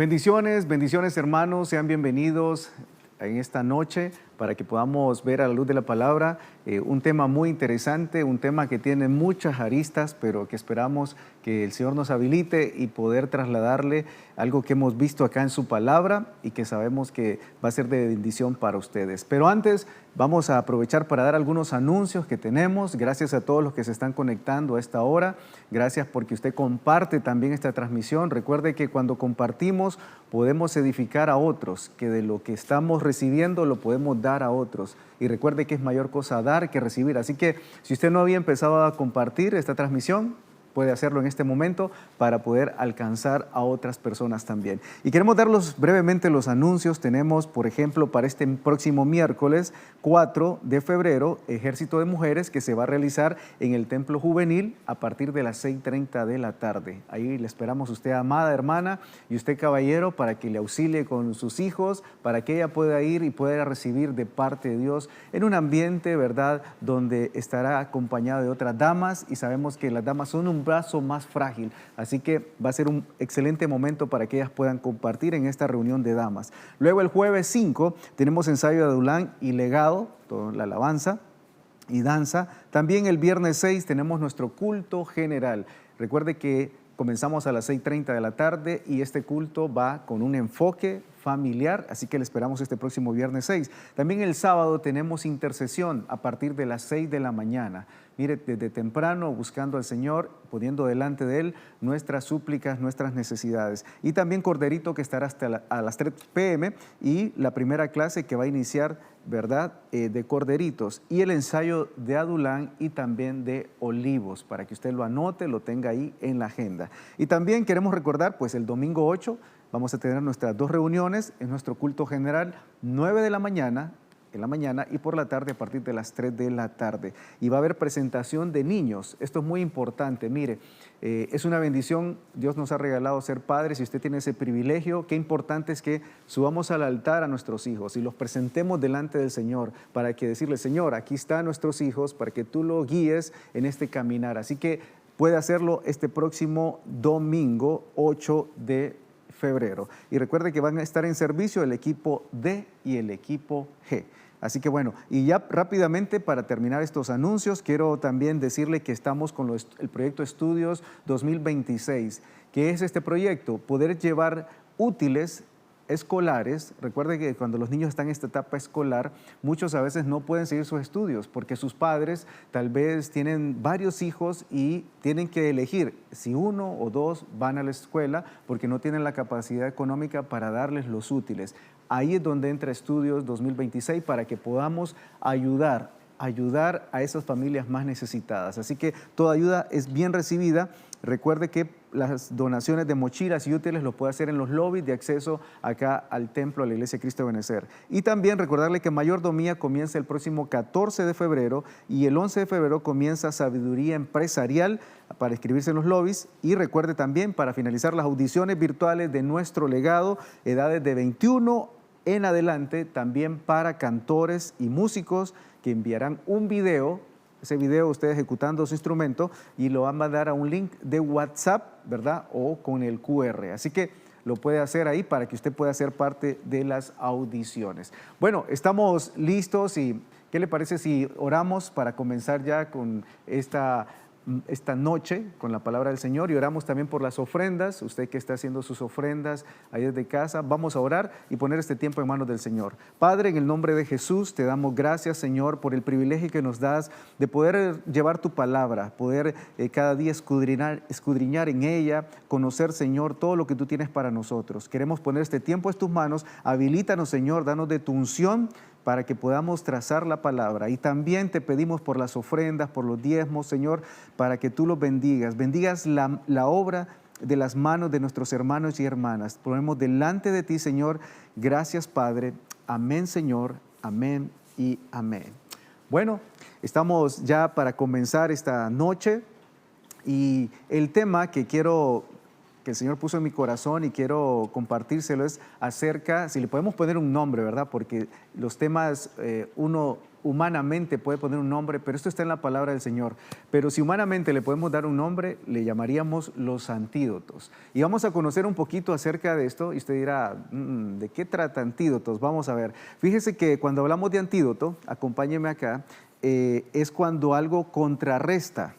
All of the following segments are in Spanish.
Bendiciones, bendiciones hermanos, sean bienvenidos en esta noche para que podamos ver a la luz de la palabra un tema muy interesante, un tema que tiene muchas aristas, pero que esperamos que el Señor nos habilite y poder trasladarle algo que hemos visto acá en su palabra y que sabemos que va a ser de bendición para ustedes. Pero antes vamos a aprovechar para dar algunos anuncios que tenemos. Gracias a todos los que se están conectando a esta hora. Gracias porque usted comparte también esta transmisión. Recuerde que cuando compartimos podemos edificar a otros, que de lo que estamos recibiendo lo podemos dar a otros. Y recuerde que es mayor cosa dar que recibir. Así que si usted no había empezado a compartir esta transmisión, puede hacerlo en este momento para poder alcanzar a otras personas también. Y queremos darlos brevemente los anuncios. Tenemos, por ejemplo, para este próximo miércoles 4 de febrero, Ejército de Mujeres que se va a realizar en el Templo Juvenil a partir de las 6:30 de la tarde. Ahí le esperamos usted, amada hermana, y usted, caballero, para que le auxilie con sus hijos, para que ella pueda ir y pueda recibir de parte de Dios en un ambiente, ¿verdad?, donde estará acompañada de otras damas, y sabemos que las damas son un brazo más frágil, así que va a ser un excelente momento para que ellas puedan compartir en esta reunión de damas. Luego el jueves 5 tenemos ensayo de Adulán y legado, toda la alabanza y danza. También el viernes 6 tenemos nuestro culto general. Recuerde que comenzamos a las 6:30 de la tarde y este culto va con un enfoque familiar, así que le esperamos este próximo viernes 6. También el sábado tenemos intercesión a partir de las 6 de la mañana. Mire, desde temprano buscando al Señor, poniendo delante de Él nuestras súplicas, nuestras necesidades. Y también Corderito, que estará hasta a las 3 p.m. y la primera clase que va a iniciar, ¿verdad?, de Corderitos, y el ensayo de Adulán y también de Olivos, para que usted lo anote, lo tenga ahí en la agenda. Y también queremos recordar, pues el domingo 8 vamos a tener nuestras dos reuniones en nuestro culto general, 9 de la mañana, en la mañana, y por la tarde a partir de las 3 de la tarde. Y va a haber presentación de niños. Esto es muy importante. Mire, es una bendición. Dios nos ha regalado ser padres y usted tiene ese privilegio. Qué importante es que subamos al altar a nuestros hijos y los presentemos delante del Señor para que decirle: Señor, aquí están nuestros hijos, para que tú los guíes en este caminar. Así que puede hacerlo este próximo domingo 8 de febrero. Y recuerde que van a estar en servicio el equipo D y el equipo G. Así que bueno, y ya rápidamente para terminar estos anuncios, quiero también decirle que estamos con el proyecto Estudios 2026. ¿Qué es este proyecto? Poder llevar útiles escolares. Recuerde que cuando los niños están en esta etapa escolar, muchos a veces no pueden seguir sus estudios porque sus padres tal vez tienen varios hijos y tienen que elegir si uno o dos van a la escuela porque no tienen la capacidad económica para darles los útiles. Ahí es donde entra Estudios 2026 para que podamos ayudar a esas familias más necesitadas. Así que toda ayuda es bien recibida. Recuerde que las donaciones de mochilas y útiles lo puede hacer en los lobbies de acceso acá al templo, a la Iglesia Cristo de Benecer. Y también recordarle que Mayordomía comienza el próximo 14 de febrero y el 11 de febrero comienza Sabiduría Empresarial para inscribirse en los lobbies. Y recuerde también, para finalizar, las audiciones virtuales de Nuestro Legado, edades de 21 en adelante, también para cantores y músicos que enviarán un video. Ese video usted ejecutando su instrumento y lo va a mandar a un link de WhatsApp, ¿verdad?, o con el QR. Así que lo puede hacer ahí para que usted pueda ser parte de las audiciones. Bueno, estamos listos y ¿qué le parece si oramos para comenzar ya con esta noche con la palabra del Señor? Y oramos también por las ofrendas. Usted que está haciendo sus ofrendas ahí desde casa, vamos a orar y poner este tiempo en manos del Señor. Padre, en el nombre de Jesús, te damos gracias, Señor, por el privilegio que nos das de poder llevar tu palabra, poder cada día escudriñar en ella, conocer, Señor, todo lo que tú tienes para nosotros. Queremos poner este tiempo en tus manos. Habilítanos, Señor, danos de tu unción para que podamos trazar la palabra. Y también te pedimos por las ofrendas, por los diezmos, Señor, para que tú los bendigas. Bendigas la obra de las manos de nuestros hermanos y hermanas. Ponemos delante de ti, Señor. Gracias, Padre. Amén, Señor. Amén y amén. Bueno, estamos ya para comenzar esta noche y el tema que el Señor puso en mi corazón y quiero compartírselo es acerca, si le podemos poner un nombre, ¿verdad? Porque los temas, uno humanamente puede poner un nombre, pero esto está en la palabra del Señor. Pero si humanamente le podemos dar un nombre, le llamaríamos los antídotos. Y vamos a conocer un poquito acerca de esto y usted dirá, ¿de qué trata antídotos? Vamos a ver. Fíjese que cuando hablamos de antídoto, acompáñeme acá, es cuando algo contrarresta.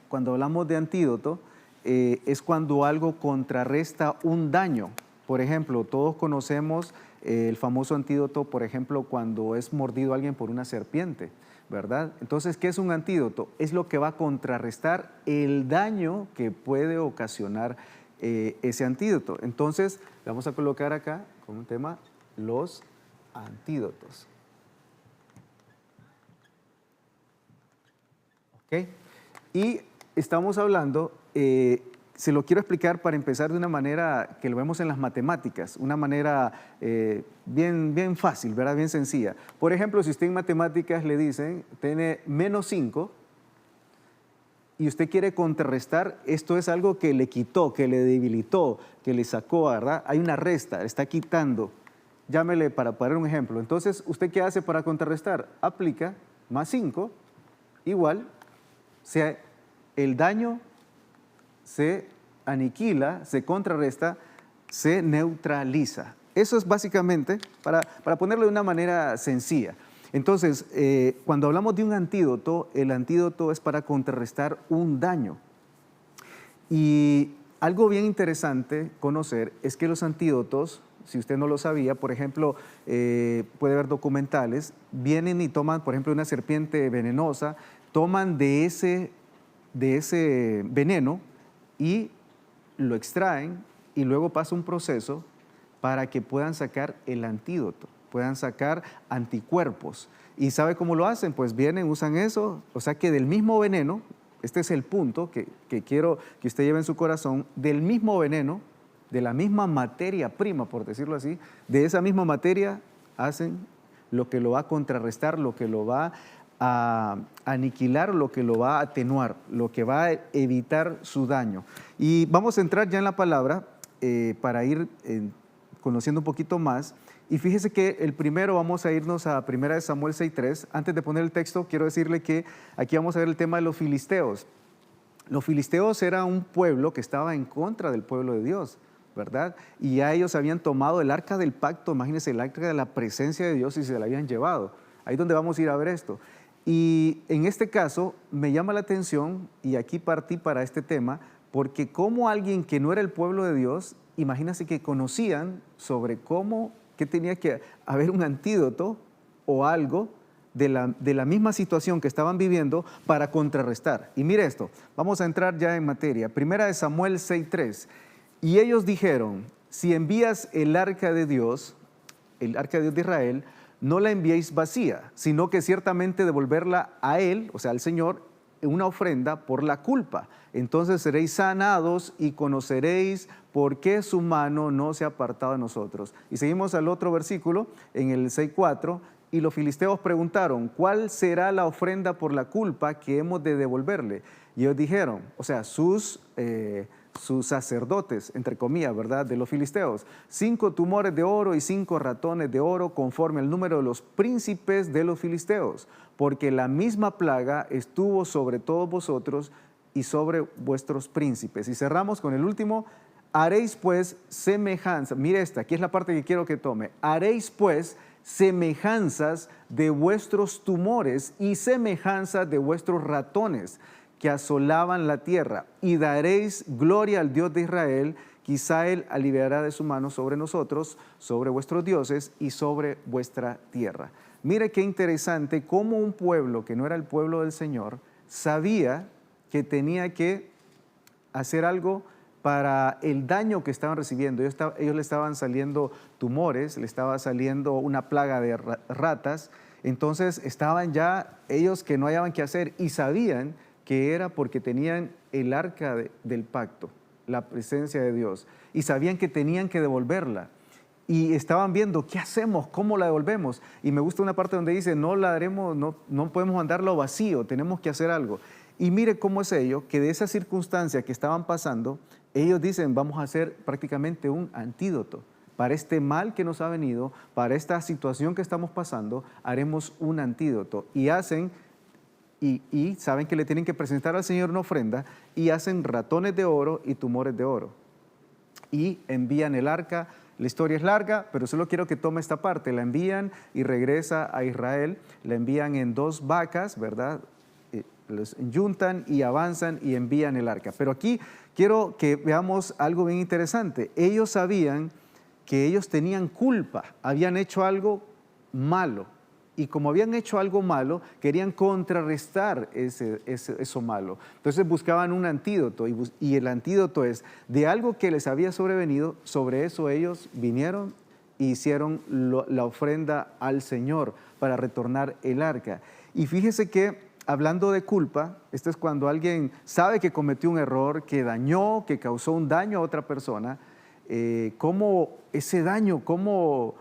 Cuando hablamos de antídoto, es cuando algo contrarresta un daño. Por ejemplo, todos conocemos el famoso antídoto, por ejemplo, cuando es mordido alguien por una serpiente, ¿verdad? Entonces, ¿qué es un antídoto? Es lo que va a contrarrestar el daño que puede ocasionar ese antídoto. Entonces, vamos a colocar acá como un tema los antídotos. ¿Ok? Y estamos hablando, se lo quiero explicar para empezar de una manera que lo vemos en las matemáticas, una manera bien fácil, ¿verdad? Bien sencilla. Por ejemplo, si usted en matemáticas le dicen, tiene -5, y usted quiere contrarrestar, esto es algo que le quitó, que le debilitó, que le sacó, ¿verdad? Hay una resta, está quitando. Llámele para poner un ejemplo. Entonces, ¿usted qué hace para contrarrestar? Aplica +5 igual, el daño se aniquila, se contrarresta, se neutraliza. Eso es básicamente, para ponerlo de una manera sencilla. Entonces, cuando hablamos de un antídoto, el antídoto es para contrarrestar un daño. Y algo bien interesante conocer es que los antídotos, si usted no lo sabía, por ejemplo, puede ver documentales, vienen y toman, por ejemplo, una serpiente venenosa, toman de ese veneno y lo extraen y luego pasa un proceso para que puedan sacar el antídoto, puedan sacar anticuerpos. ¿Y sabe cómo lo hacen? Pues vienen, usan eso, o sea que del mismo veneno, este es el punto que quiero que usted lleve en su corazón, del mismo veneno, de la misma materia prima, por decirlo así, de esa misma materia hacen lo que lo va a contrarrestar, lo que lo va a aniquilar, lo que lo va a atenuar, lo que va a evitar su daño. Y vamos a entrar ya en la palabra para ir conociendo un poquito más. Y fíjese que el primero vamos a irnos a 1 Samuel 6:3. Antes de poner el texto, quiero decirle que aquí vamos a ver el tema de los filisteos. Los filisteos era un pueblo que estaba en contra del pueblo de Dios, ¿verdad? Y ya ellos habían tomado el arca del pacto, imagínense, el arca de la presencia de Dios, y se la habían llevado. Ahí es donde vamos a ir a ver esto. Y en este caso me llama la atención, y aquí partí para este tema, porque como alguien que no era el pueblo de Dios, imagínense que conocían sobre que tenía que haber un antídoto o algo de la misma situación que estaban viviendo para contrarrestar. Y mire esto, vamos a entrar ya en materia. 1 Samuel 6:3. Y ellos dijeron, si envías el arca de Dios de Israel, no la enviéis vacía, sino que ciertamente devolverla a Él, o sea, al Señor, una ofrenda por la culpa. Entonces seréis sanados y conoceréis por qué su mano no se ha apartado de nosotros. Y seguimos al otro versículo, en el 6:4, y los filisteos preguntaron, ¿cuál será la ofrenda por la culpa que hemos de devolverle? Y ellos dijeron, o sea, sus sacerdotes, entre comillas, ¿verdad?, de los filisteos, 5 tumores de oro y 5 ratones de oro conforme al número de los príncipes de los filisteos, porque la misma plaga estuvo sobre todos vosotros y sobre vuestros príncipes. Y cerramos con el último, haréis pues semejanza, mire esta, aquí es la parte que quiero que tome, haréis pues semejanzas de vuestros tumores y semejanzas de vuestros ratones que asolaban la tierra, y daréis gloria al Dios de Israel, quizá Él aliviará de su mano sobre nosotros, sobre vuestros dioses y sobre vuestra tierra. Mire qué interesante cómo un pueblo que no era el pueblo del Señor sabía que tenía que hacer algo para el daño que estaban recibiendo. Ellos le estaban saliendo tumores, le estaba saliendo una plaga de ratas, entonces estaban ya ellos que no hallaban qué hacer y sabían que era porque tenían el arca del pacto, la presencia de Dios, y sabían que tenían que devolverla. Y estaban viendo, ¿qué hacemos? ¿Cómo la devolvemos? Y me gusta una parte donde dice, no podemos mandarlo vacío, tenemos que hacer algo. Y mire cómo es ello, que de esa circunstancia que estaban pasando, ellos dicen, vamos a hacer prácticamente un antídoto. para este mal que nos ha venido, para esta situación que estamos pasando, haremos un antídoto. Y hacen, y saben que le tienen que presentar al Señor una ofrenda, y hacen ratones de oro y tumores de oro. Y envían el arca. La historia es larga, pero solo quiero que tome esta parte. La envían y regresa a Israel. La envían en 2 vacas, ¿verdad? Los enyuntan y avanzan y envían el arca. Pero aquí quiero que veamos algo bien interesante. Ellos sabían que ellos tenían culpa, habían hecho algo malo. Y como habían hecho algo malo, querían contrarrestar eso malo. Entonces buscaban un antídoto, y el antídoto es de algo que les había sobrevenido. Sobre eso ellos vinieron e hicieron la ofrenda al Señor para retornar el arca. Y fíjese que, hablando de culpa, esto es cuando alguien sabe que cometió un error, que dañó, que causó un daño a otra persona. ¿Cómo ese daño, cómo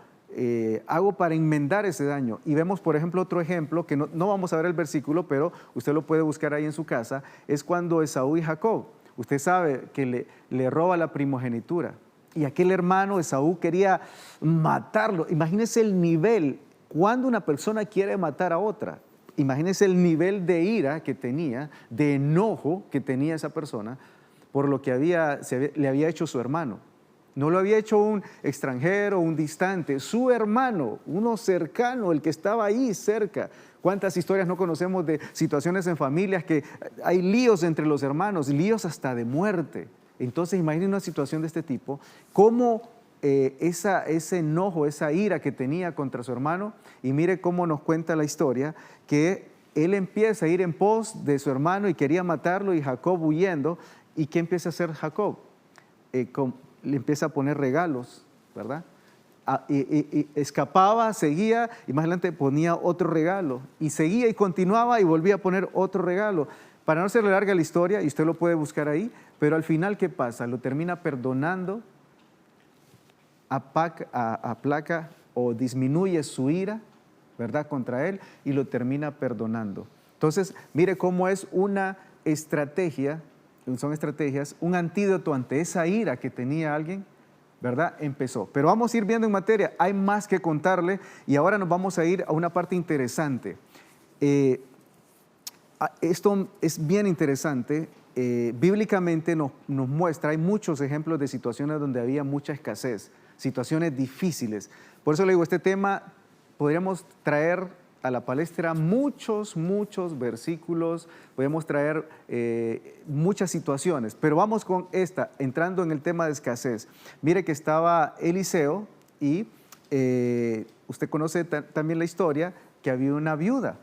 hago para enmendar ese daño? Y vemos, por ejemplo, otro ejemplo, que no vamos a ver el versículo, pero usted lo puede buscar ahí en su casa, es cuando Esaú y Jacob, usted sabe que le roba la primogenitura. Y aquel hermano Esaú quería matarlo. Imagínese el nivel, cuando una persona quiere matar a otra. Imagínese el nivel de ira que tenía, de enojo que tenía esa persona por lo que le había hecho su hermano. No lo había hecho un extranjero, un distante, su hermano, uno cercano, el que estaba ahí cerca. ¿Cuántas historias no conocemos de situaciones en familias que hay líos entre los hermanos, líos hasta de muerte? Entonces imaginen una situación de este tipo, cómo ese enojo, esa ira que tenía contra su hermano, y mire cómo nos cuenta la historia, que él empieza a ir en pos de su hermano y quería matarlo, y Jacob huyendo. ¿Y qué empieza a hacer Jacob? Le empieza a poner regalos, ¿verdad? Y escapaba, seguía, y más adelante ponía otro regalo, y seguía y continuaba y volvía a poner otro regalo. Para no hacerle larga la historia, y usted lo puede buscar ahí, pero al final, ¿qué pasa? Lo termina perdonando, aplaca o disminuye su ira, ¿verdad?, contra él, y lo termina perdonando. Entonces, mire cómo es una estrategia, son estrategias, un antídoto ante esa ira que tenía alguien, ¿verdad? Empezó. Pero vamos a ir viendo en materia, hay más que contarle, y ahora nos vamos a ir a una parte interesante. Esto es bien interesante. Bíblicamente nos muestra, hay muchos ejemplos de situaciones donde había mucha escasez, situaciones difíciles. Por eso le digo, este tema podríamos traer a la palestra muchos versículos, podemos traer muchas situaciones, pero vamos con esta, entrando en el tema de escasez. Mire que estaba Eliseo y usted conoce también la historia, que había una viuda.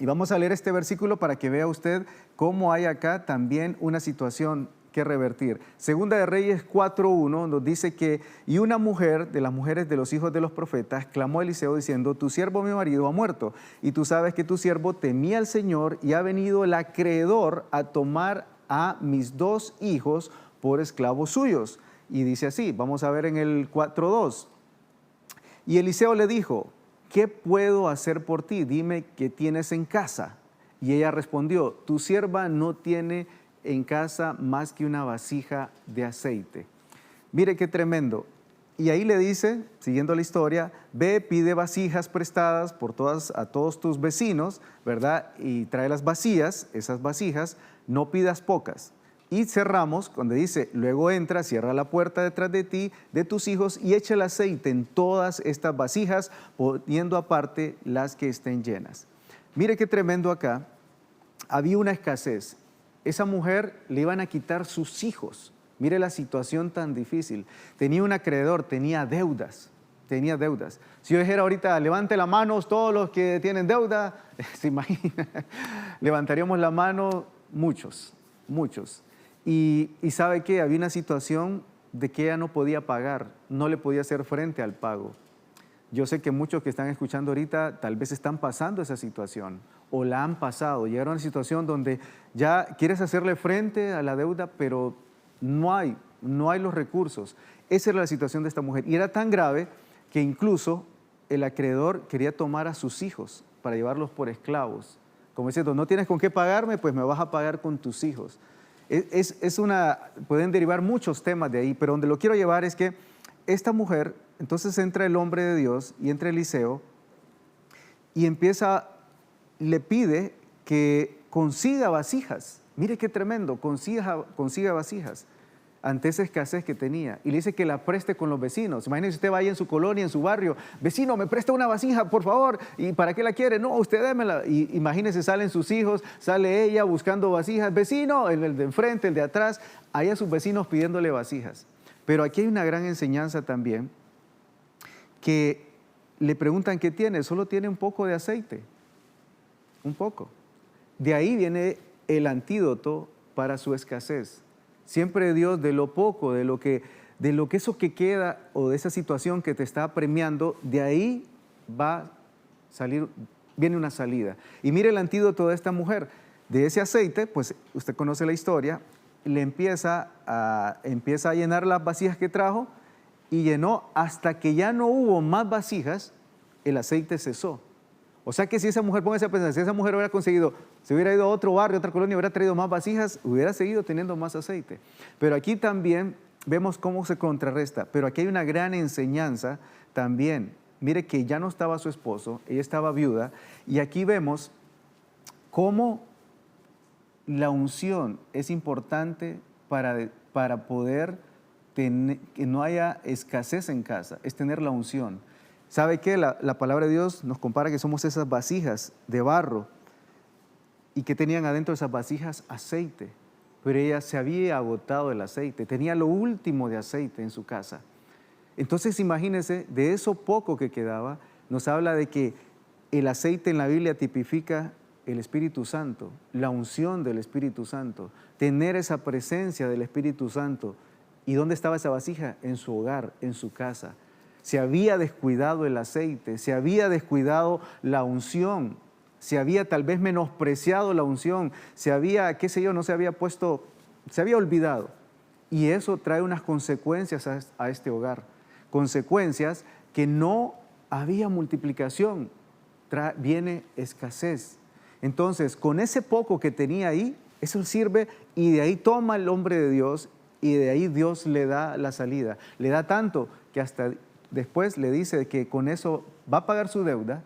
Y vamos a leer este versículo para que vea usted cómo hay acá también una situación que revertir. Segunda de Reyes 4:1 nos dice que, y una mujer de las mujeres de los hijos de los profetas clamó a Eliseo diciendo: tu siervo mi marido ha muerto, y tú sabes que tu siervo temía al Señor, y ha venido el acreedor a tomar a mis 2 hijos por esclavos suyos. Y dice así, vamos a ver en el 4:2. Y Eliseo le dijo: ¿qué puedo hacer por ti? Dime qué tienes en casa. Y ella respondió: tu sierva no tiene en casa más que una vasija de aceite. Mire qué tremendo. Y ahí le dice, siguiendo la historia: ve, pide vasijas prestadas a todos tus vecinos, ¿verdad? Y trae las vacías, esas vasijas, no pidas pocas. Y cerramos cuando dice: luego entra, cierra la puerta detrás de ti, de tus hijos, y echa el aceite en todas estas vasijas, poniendo aparte las que estén llenas. Mire qué tremendo acá. Había una escasez. Esa mujer le iban a quitar sus hijos. Mire la situación tan difícil. Tenía un acreedor, tenía deudas. Si yo dijera ahorita: levante la mano todos los que tienen deuda, se imagina, levantaríamos la mano muchos. Y ¿sabe qué? Había una situación de que ella no podía pagar, no le podía hacer frente al pago. Yo sé que muchos que están escuchando ahorita tal vez están pasando esa situación o la han pasado. Llegaron a una situación donde ya quieres hacerle frente a la deuda, pero no hay los recursos. Esa era la situación de esta mujer. Y era tan grave que incluso el acreedor quería tomar a sus hijos para llevarlos por esclavos. Como diciendo: no tienes con qué pagarme, pues me vas a pagar con tus hijos. Pueden derivar muchos temas de ahí, pero donde lo quiero llevar es que esta mujer, entonces entra el hombre de Dios y entra Eliseo y le pide que consiga vasijas. Mire qué tremendo, consiga vasijas ante esa escasez que tenía. Y le dice que la preste con los vecinos. Imagínese usted vaya en su colonia, en su barrio, vecino, me presta una vasija, por favor. ¿Y para qué la quiere? No, usted démela. Y imagínese, salen sus hijos, sale ella buscando vasijas. Vecino, el de enfrente, el de atrás, ahí a sus vecinos pidiéndole vasijas. Pero aquí hay una gran enseñanza también, que le preguntan qué tiene. Solo tiene un poco de aceite, un poco. De ahí viene el antídoto para su escasez. Siempre Dios, de lo poco, de lo que eso que queda o de esa situación que te está premiando, de ahí va a salir, viene una salida. Y mire el antídoto de esta mujer. De ese aceite, pues usted conoce la historia, le empieza a llenar las vasijas que trajo y llenó hasta que ya no hubo más vasijas, el aceite cesó. O sea que si esa mujer, póngase a pensar, si esa mujer hubiera conseguido, se hubiera ido a otro barrio, a otra colonia, hubiera traído más vasijas, hubiera seguido teniendo más aceite. Pero aquí también vemos cómo se contrarresta. Pero aquí hay una gran enseñanza también. Mire que ya no estaba su esposo, ella estaba viuda, y aquí vemos cómo la unción es importante para poder tener, que no haya escasez en casa, es tener la unción. ¿Sabe qué? La palabra de Dios nos compara que somos esas vasijas de barro y que tenían adentro de esas vasijas aceite, pero ella se había agotado el aceite, tenía lo último de aceite en su casa. Entonces imagínense, de eso poco que quedaba, nos habla de que el aceite en la Biblia tipifica el Espíritu Santo, la unción del Espíritu Santo, tener esa presencia del Espíritu Santo. ¿Y dónde estaba esa vasija? En su hogar, en su casa. Se había descuidado el aceite, se había descuidado la unción, se había tal vez menospreciado la unción, se había, qué sé yo, no se había puesto, se había olvidado. Y eso trae unas consecuencias a este hogar, consecuencias que no había multiplicación, viene escasez. Entonces, con ese poco que tenía ahí, eso sirve y de ahí toma el hombre de Dios y de ahí Dios le da la salida. Le da tanto que hasta después le dice que con eso va a pagar su deuda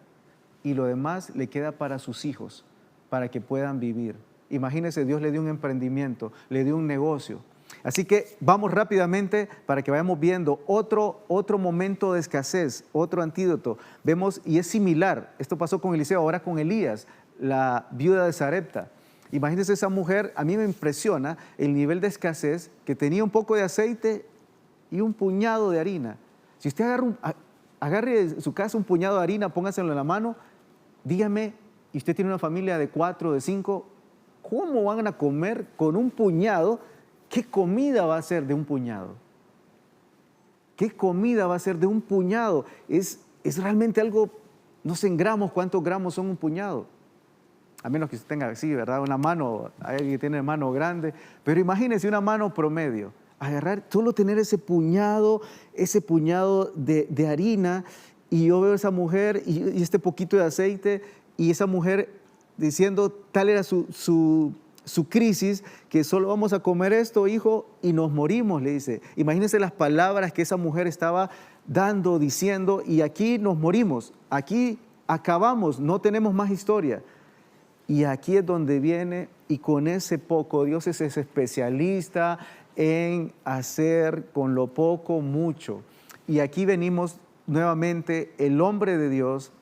y lo demás le queda para sus hijos, para que puedan vivir. Imagínense, Dios le dio un emprendimiento, le dio un negocio. Así que vamos rápidamente para que vayamos viendo otro momento de escasez, otro antídoto. Vemos, y es similar, esto pasó con Eliseo, ahora con Elías, la viuda de Sarepta. Imagínense esa mujer, a mí me impresiona el nivel de escasez, que tenía un poco de aceite y un puñado de harina. Si usted agarre de su casa un puñado de harina, póngaselo en la mano, dígame, y usted tiene una familia de 4, de 5, ¿cómo van a comer con un puñado? ¿Qué comida va a ser de un puñado? ¿Qué comida va a ser de un puñado? Es realmente algo, no sé en gramos, ¿cuántos gramos son un puñado? A menos que usted tenga así, ¿verdad? Una mano, hay alguien que tiene mano grande, pero imagínese una mano promedio. Agarrar, solo tener ese puñado de harina, y yo veo a esa mujer y este poquito de aceite, y esa mujer diciendo, tal era su crisis, que solo vamos a comer esto, hijo, y nos morimos, le dice. Imagínense las palabras que esa mujer estaba dando, diciendo, y aquí nos morimos, aquí acabamos, no tenemos más historia. Y aquí es donde viene, y con ese poco, Dios es ese especialista en hacer con lo poco mucho. Y aquí venimos nuevamente, el hombre de Dios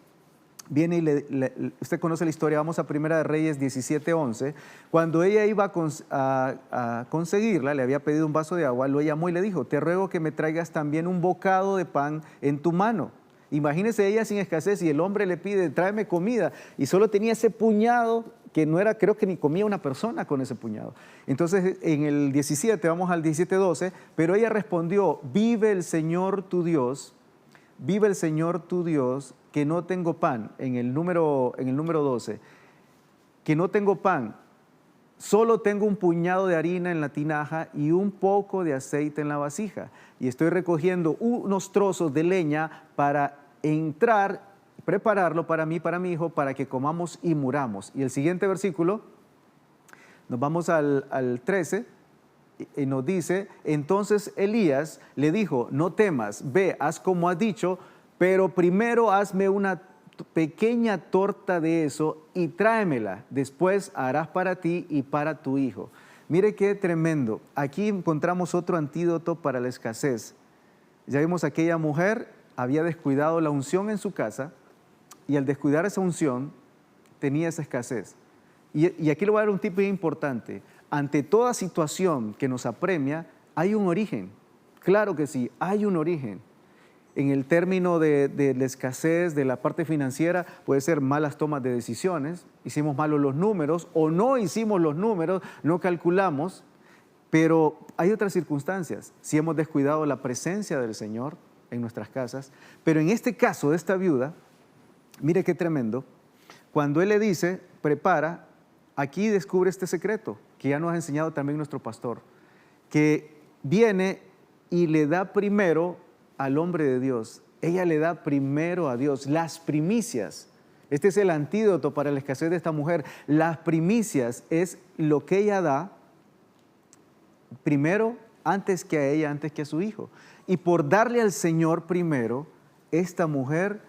viene y usted conoce la historia, vamos a Primera de Reyes 17:11, cuando ella iba a conseguirla, le había pedido un vaso de agua, lo llamó y le dijo, te ruego que me traigas también un bocado de pan en tu mano. Imagínese ella sin escasez y el hombre le pide, tráeme comida, y solo tenía ese puñado que no era, creo que ni comía una persona con ese puñado. Entonces en el 17, vamos al 17:12, pero ella respondió, vive el Señor tu Dios, que no tengo pan, en el número 12, que no tengo pan, solo tengo un puñado de harina en la tinaja y un poco de aceite en la vasija. Y estoy recogiendo unos trozos de leña para entrar, prepararlo para mí, para mi hijo, para que comamos y muramos. Y el siguiente versículo, nos vamos al 13, y nos dice, entonces Elías le dijo, no temas, ve, haz como has dicho, pero primero hazme una pequeña torta de eso y tráemela. Después harás para ti y para tu hijo. Mire qué tremendo. Aquí encontramos otro antídoto para la escasez. Ya vimos, aquella mujer había descuidado la unción en su casa y al descuidar esa unción tenía esa escasez. Y aquí le voy a dar un tip bien importante. Ante toda situación que nos apremia, hay un origen. Claro que sí, hay un origen. En el término de la escasez, de la parte financiera, puede ser malas tomas de decisiones, hicimos malos los números o no hicimos los números, no calculamos, pero hay otras circunstancias. Si hemos descuidado la presencia del Señor en nuestras casas, pero en este caso de esta viuda, mire qué tremendo, cuando Él le dice, prepara, aquí descubre este secreto que ya nos ha enseñado también nuestro pastor, que viene y le da primero al hombre de Dios. Ella le da primero a Dios las primicias. Este es el antídoto para la escasez de esta mujer. Las primicias es lo que ella da primero, antes que a ella, antes que a su hijo. Y por darle al Señor primero, esta mujer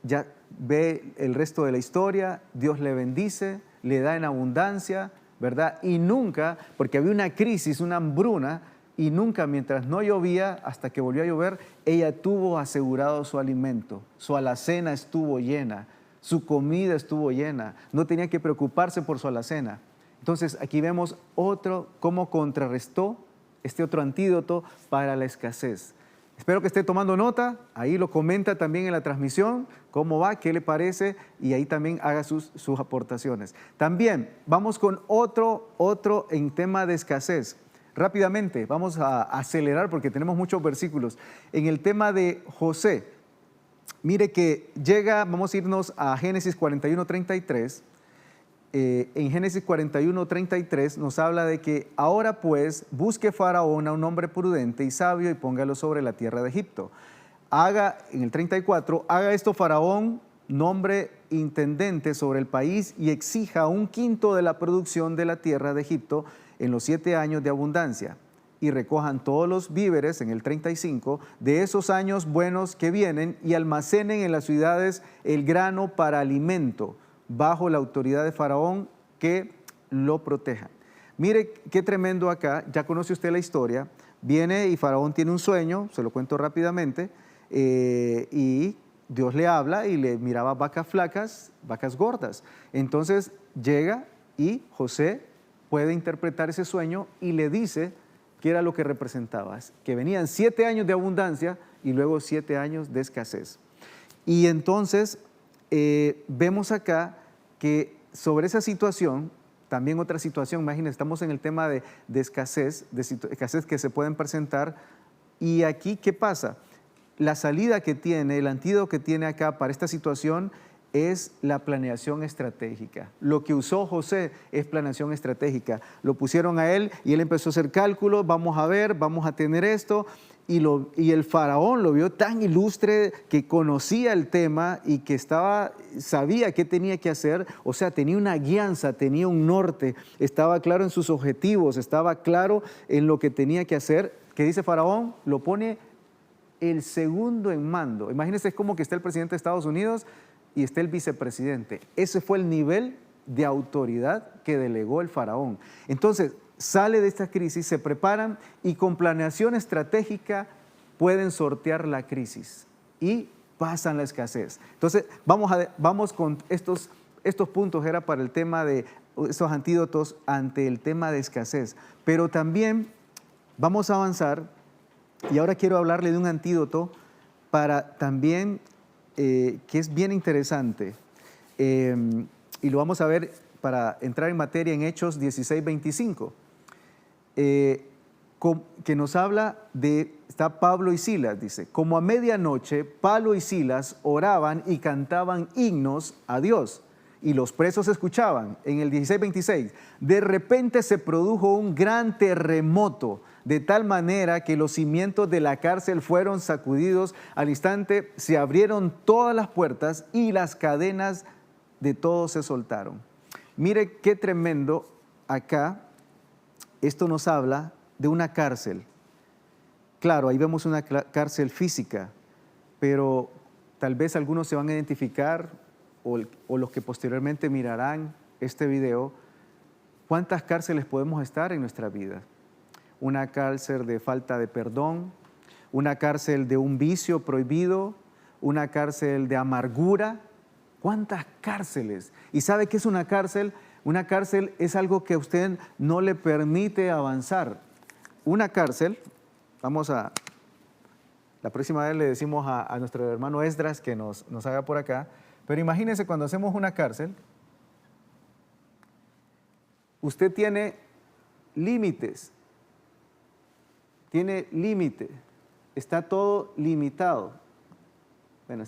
ya ve el resto de la historia, Dios le bendice, le da en abundancia, ¿verdad? Y nunca, porque había una crisis, una hambruna, y nunca, mientras no llovía, hasta que volvió a llover, ella tuvo asegurado su alimento, su alacena estuvo llena, su comida estuvo llena, no tenía que preocuparse por su alacena. Entonces aquí vemos cómo contrarrestó este otro antídoto para la escasez. Espero que esté tomando nota, ahí lo comenta también en la transmisión, cómo va, qué le parece, y ahí también haga sus aportaciones. También vamos con otro en tema de escasez. Rápidamente, vamos a acelerar porque tenemos muchos versículos. En el tema de José, mire que llega, vamos a irnos a Génesis 41:33. En Génesis 41:33 nos habla de que ahora pues busque Faraón a un hombre prudente y sabio y póngalo sobre la tierra de Egipto. En el 34, haga esto Faraón, nombre intendente sobre el país y exija 1/5 de la producción de la tierra de Egipto en los 7 años de abundancia, y recojan todos los víveres, en el 35, de esos años buenos que vienen, y almacenen en las ciudades el grano para alimento, bajo la autoridad de Faraón, que lo protejan. Mire qué tremendo acá, ya conoce usted la historia, viene y Faraón tiene un sueño, se lo cuento rápidamente, y Dios le habla y le miraba vacas flacas, vacas gordas. Entonces llega y José puede interpretar ese sueño y le dice qué era lo que representaba, que venían 7 años de abundancia y luego 7 años de escasez. Y entonces vemos acá que sobre esa situación, también otra situación, imagínense, estamos en el tema de escasez que se pueden presentar, y aquí, ¿qué pasa? La salida que tiene, el antídoto que tiene acá para esta situación es la planeación estratégica. Lo que usó José es planeación estratégica. Lo pusieron a él y él empezó a hacer cálculos, vamos a ver, vamos a tener esto, y el faraón lo vio tan ilustre, que conocía el tema y que sabía qué tenía que hacer, o sea, tenía una guianza, tenía un norte, estaba claro en sus objetivos, estaba claro en lo que tenía que hacer. ¿Qué dice Faraón? Lo pone el segundo en mando. Imagínense, es como que está el presidente de Estados Unidos y está el vicepresidente. Ese fue el nivel de autoridad que delegó el faraón. Entonces, sale de esta crisis, se preparan y con planeación estratégica pueden sortear la crisis y pasan la escasez. Entonces, vamos con estos puntos, era para el tema de esos antídotos ante el tema de escasez. Pero también vamos a avanzar, y ahora quiero hablarle de un antídoto para también, que es bien interesante, y lo vamos a ver para entrar en materia en Hechos 16:25, que nos habla está Pablo y Silas, dice, como a medianoche Pablo y Silas oraban y cantaban himnos a Dios, y los presos escuchaban. En el 16:26, de repente se produjo un gran terremoto, de tal manera que los cimientos de la cárcel fueron sacudidos. Al instante se abrieron todas las puertas y las cadenas de todos se soltaron. Mire qué tremendo acá. Esto nos habla de una cárcel. Claro, ahí vemos una cárcel física, pero tal vez algunos se van a identificar o los que posteriormente mirarán este video, ¿cuántas cárceles podemos estar en nuestra vida? Una cárcel de falta de perdón, una cárcel de un vicio prohibido, una cárcel de amargura. ¿Cuántas cárceles? ¿Y sabe qué es una cárcel? Una cárcel es algo que a usted no le permite avanzar. Una cárcel, la próxima vez le decimos a nuestro hermano Esdras que nos haga por acá, pero imagínese cuando hacemos una cárcel, usted tiene límites, está todo limitado. Bueno,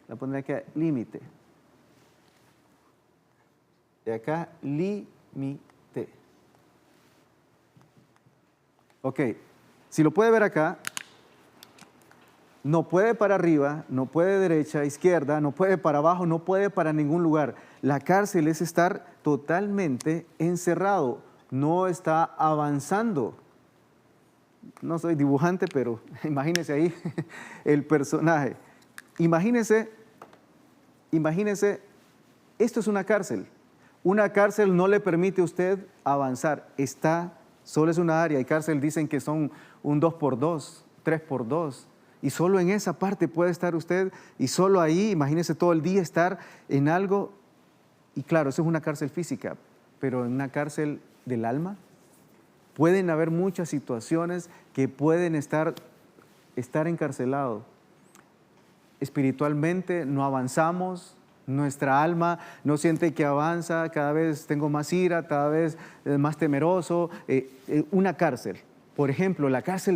la pondré acá, límite. Y acá, límite. Ok, si lo puede ver acá, no puede para arriba, no puede derecha, izquierda, no puede para abajo, no puede para ningún lugar. La cárcel es estar totalmente encerrado, no está avanzando. No soy dibujante, pero imagínese ahí el personaje. Imagínese, esto es una cárcel. Una cárcel no le permite a usted avanzar. Solo es una área. Hay cárcel, dicen que son un 2x2, 3x2. Y solo en esa parte puede estar usted. Y solo ahí, imagínese todo el día estar en algo. Y claro, eso es una cárcel física. Pero en una cárcel del alma, pueden haber muchas situaciones que pueden estar encarcelados. Espiritualmente no avanzamos, nuestra alma no siente que avanza, cada vez tengo más ira, cada vez más temeroso. Una cárcel, por ejemplo,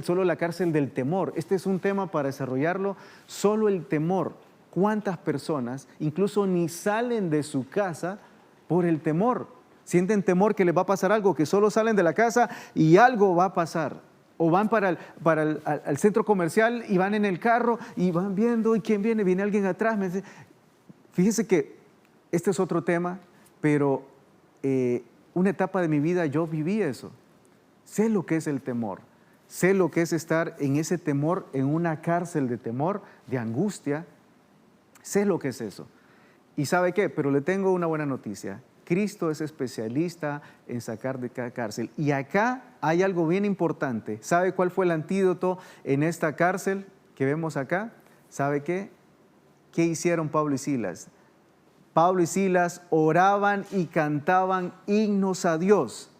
solo la cárcel del temor. Este es un tema para desarrollarlo, solo el temor. ¿Cuántas personas incluso ni salen de su casa por el temor? Sienten temor que les va a pasar algo, que solo salen de la casa y algo va a pasar. O van para el centro comercial y van en el carro y van viendo, ¿y quién viene? Viene alguien atrás. Fíjese que este es otro tema, pero una etapa de mi vida yo viví eso. Sé lo que es el temor. Sé lo que es estar en ese temor, en una cárcel de temor, de angustia. Sé lo que es eso. ¿Y sabe qué? Pero le tengo una buena noticia. Cristo es especialista en sacar de cada cárcel. Y acá hay algo bien importante. ¿Sabe cuál fue el antídoto en esta cárcel que vemos acá? ¿Sabe qué? ¿Qué hicieron Pablo y Silas? Pablo y Silas oraban y cantaban himnos a Dios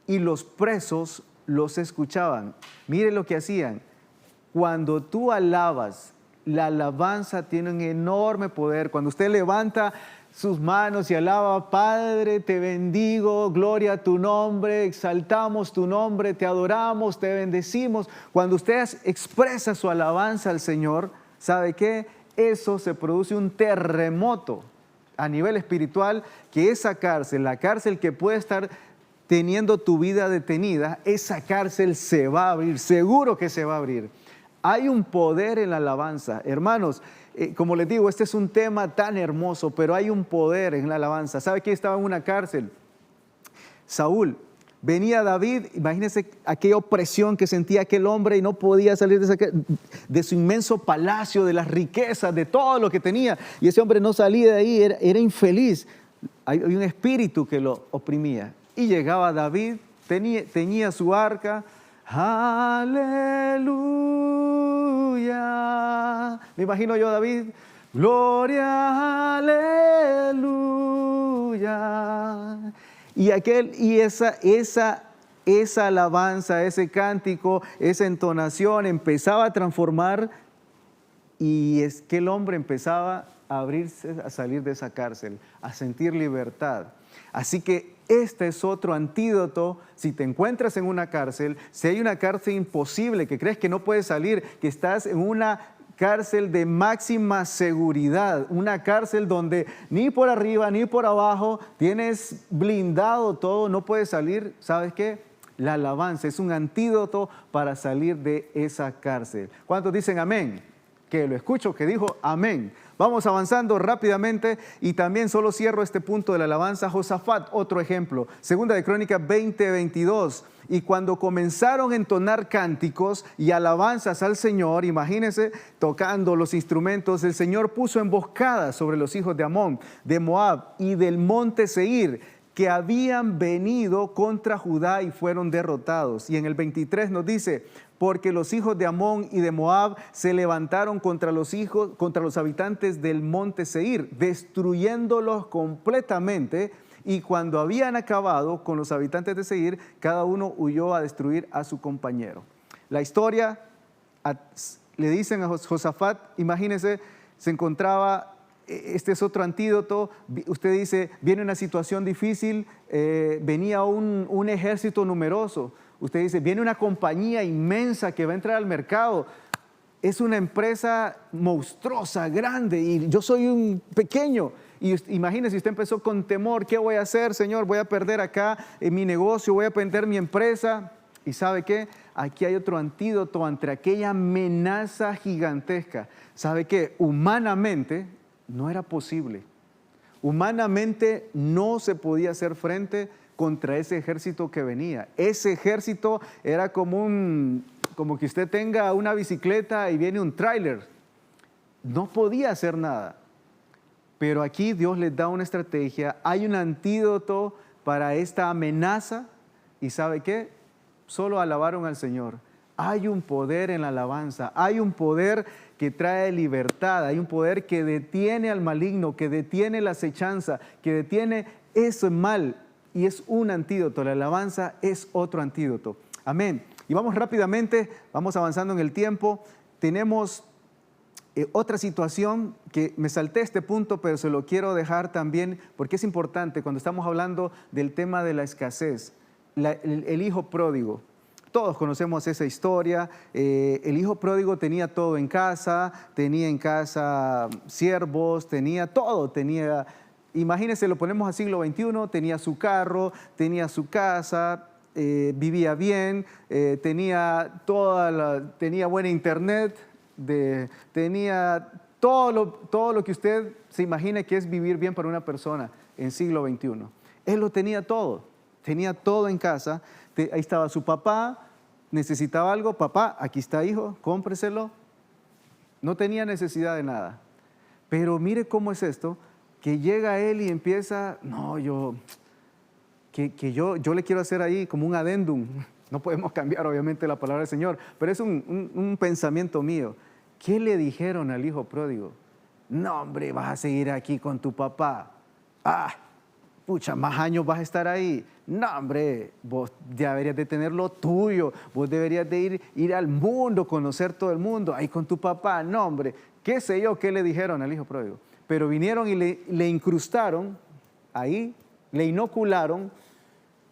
y los presos los escuchaban. Mire lo que hacían. Cuando tú alabas, la alabanza tiene un enorme poder. Cuando usted levanta sus manos y alaba, Padre, te bendigo, gloria a tu nombre, exaltamos tu nombre, te adoramos, te bendecimos. Cuando usted expresa su alabanza al Señor, ¿sabe qué? Eso se produce un terremoto a nivel espiritual, que esa cárcel, la cárcel que puede estar teniendo tu vida detenida, esa cárcel se va a abrir, seguro que se va a abrir. Hay un poder en la alabanza. Hermanos, como les digo, este es un tema tan hermoso, pero hay un poder en la alabanza. ¿Sabe quién estaba en una cárcel? Saúl. Venía David, imagínense aquella opresión que sentía aquel hombre y no podía salir de su inmenso palacio, de las riquezas, de todo lo que tenía. Y ese hombre no salía de ahí, era infeliz. Hay un espíritu que lo oprimía. Y llegaba David, tenía su arca. Aleluya. Me imagino yo a David. Gloria, aleluya. Y esa alabanza, ese cántico, esa entonación empezaba a transformar, y es que el hombre empezaba a abrirse, a salir de esa cárcel, a sentir libertad. Así que este es otro antídoto. Si te encuentras en una cárcel, si hay una cárcel imposible, que crees que no puedes salir, que estás en una cárcel de máxima seguridad, una cárcel donde ni por arriba ni por abajo tienes blindado todo, no puedes salir, ¿sabes qué? La alabanza es un antídoto para salir de esa cárcel. ¿Cuántos dicen amén? Que lo escucho, que dijo amén. Vamos avanzando rápidamente y también solo cierro este punto de la alabanza. Josafat, otro ejemplo. Segunda de Crónicas 20:22. Y cuando comenzaron a entonar cánticos y alabanzas al Señor, imagínense, tocando los instrumentos, el Señor puso emboscadas sobre los hijos de Amón, de Moab y del monte Seir, que habían venido contra Judá y fueron derrotados. Y en el 23 nos dice, porque los hijos de Amón y de Moab se levantaron contra los habitantes del monte Seir, destruyéndolos completamente. Y cuando habían acabado con los habitantes de Seir, cada uno huyó a destruir a su compañero. La historia, le dicen a Josafat, imagínense, se encontraba, este es otro antídoto, usted dice, viene una situación difícil, venía un ejército numeroso, usted dice, viene una compañía inmensa que va a entrar al mercado, es una empresa monstruosa, grande, y yo soy un pequeño. Y imagínese, usted empezó con temor, ¿qué voy a hacer, Señor? Voy a perder acá mi negocio, voy a perder mi empresa. ¿Y sabe qué? Aquí hay otro antídoto ante aquella amenaza gigantesca. ¿Sabe qué? Humanamente no era posible. Humanamente no se podía hacer frente contra ese ejército que venía. Ese ejército era como que usted tenga una bicicleta y viene un tráiler. No podía hacer nada. Pero aquí Dios les da una estrategia, hay un antídoto para esta amenaza y ¿sabe qué? Solo alabaron al Señor. Hay un poder en la alabanza, hay un poder que trae libertad, hay un poder que detiene al maligno, que detiene la acechanza, que detiene ese mal y es un antídoto. La alabanza es otro antídoto. Amén. Y vamos rápidamente, vamos avanzando en el tiempo. Tenemos otra situación que me salté este punto, pero se lo quiero dejar también porque es importante cuando estamos hablando del tema de la escasez. El hijo pródigo. Todos conocemos esa historia. El hijo pródigo tenía todo en casa, tenía en casa siervos, tenía todo, imagínense, lo ponemos al siglo XXI, tenía su carro, tenía su casa, vivía bien, tenía buena internet, tenía todo lo que usted se imagine que es vivir bien para una persona en siglo XXI. Él lo tenía todo en casa. Ahí estaba su papá, necesitaba algo, papá, aquí está hijo, cómpreselo. No tenía necesidad de nada. Pero mire cómo es esto, que llega él y empieza, no, yo le quiero hacer ahí como un adendum. No podemos cambiar obviamente la palabra del Señor, pero es un pensamiento mío. ¿Qué le dijeron al hijo pródigo? No, hombre, vas a seguir aquí con tu papá. Pucha, más años vas a estar ahí. No, hombre, vos deberías de tener lo tuyo. Vos deberías de ir al mundo, conocer todo el mundo. Ahí con tu papá. No, hombre, qué sé yo, qué le dijeron al hijo pródigo. Pero vinieron y le incrustaron ahí, le inocularon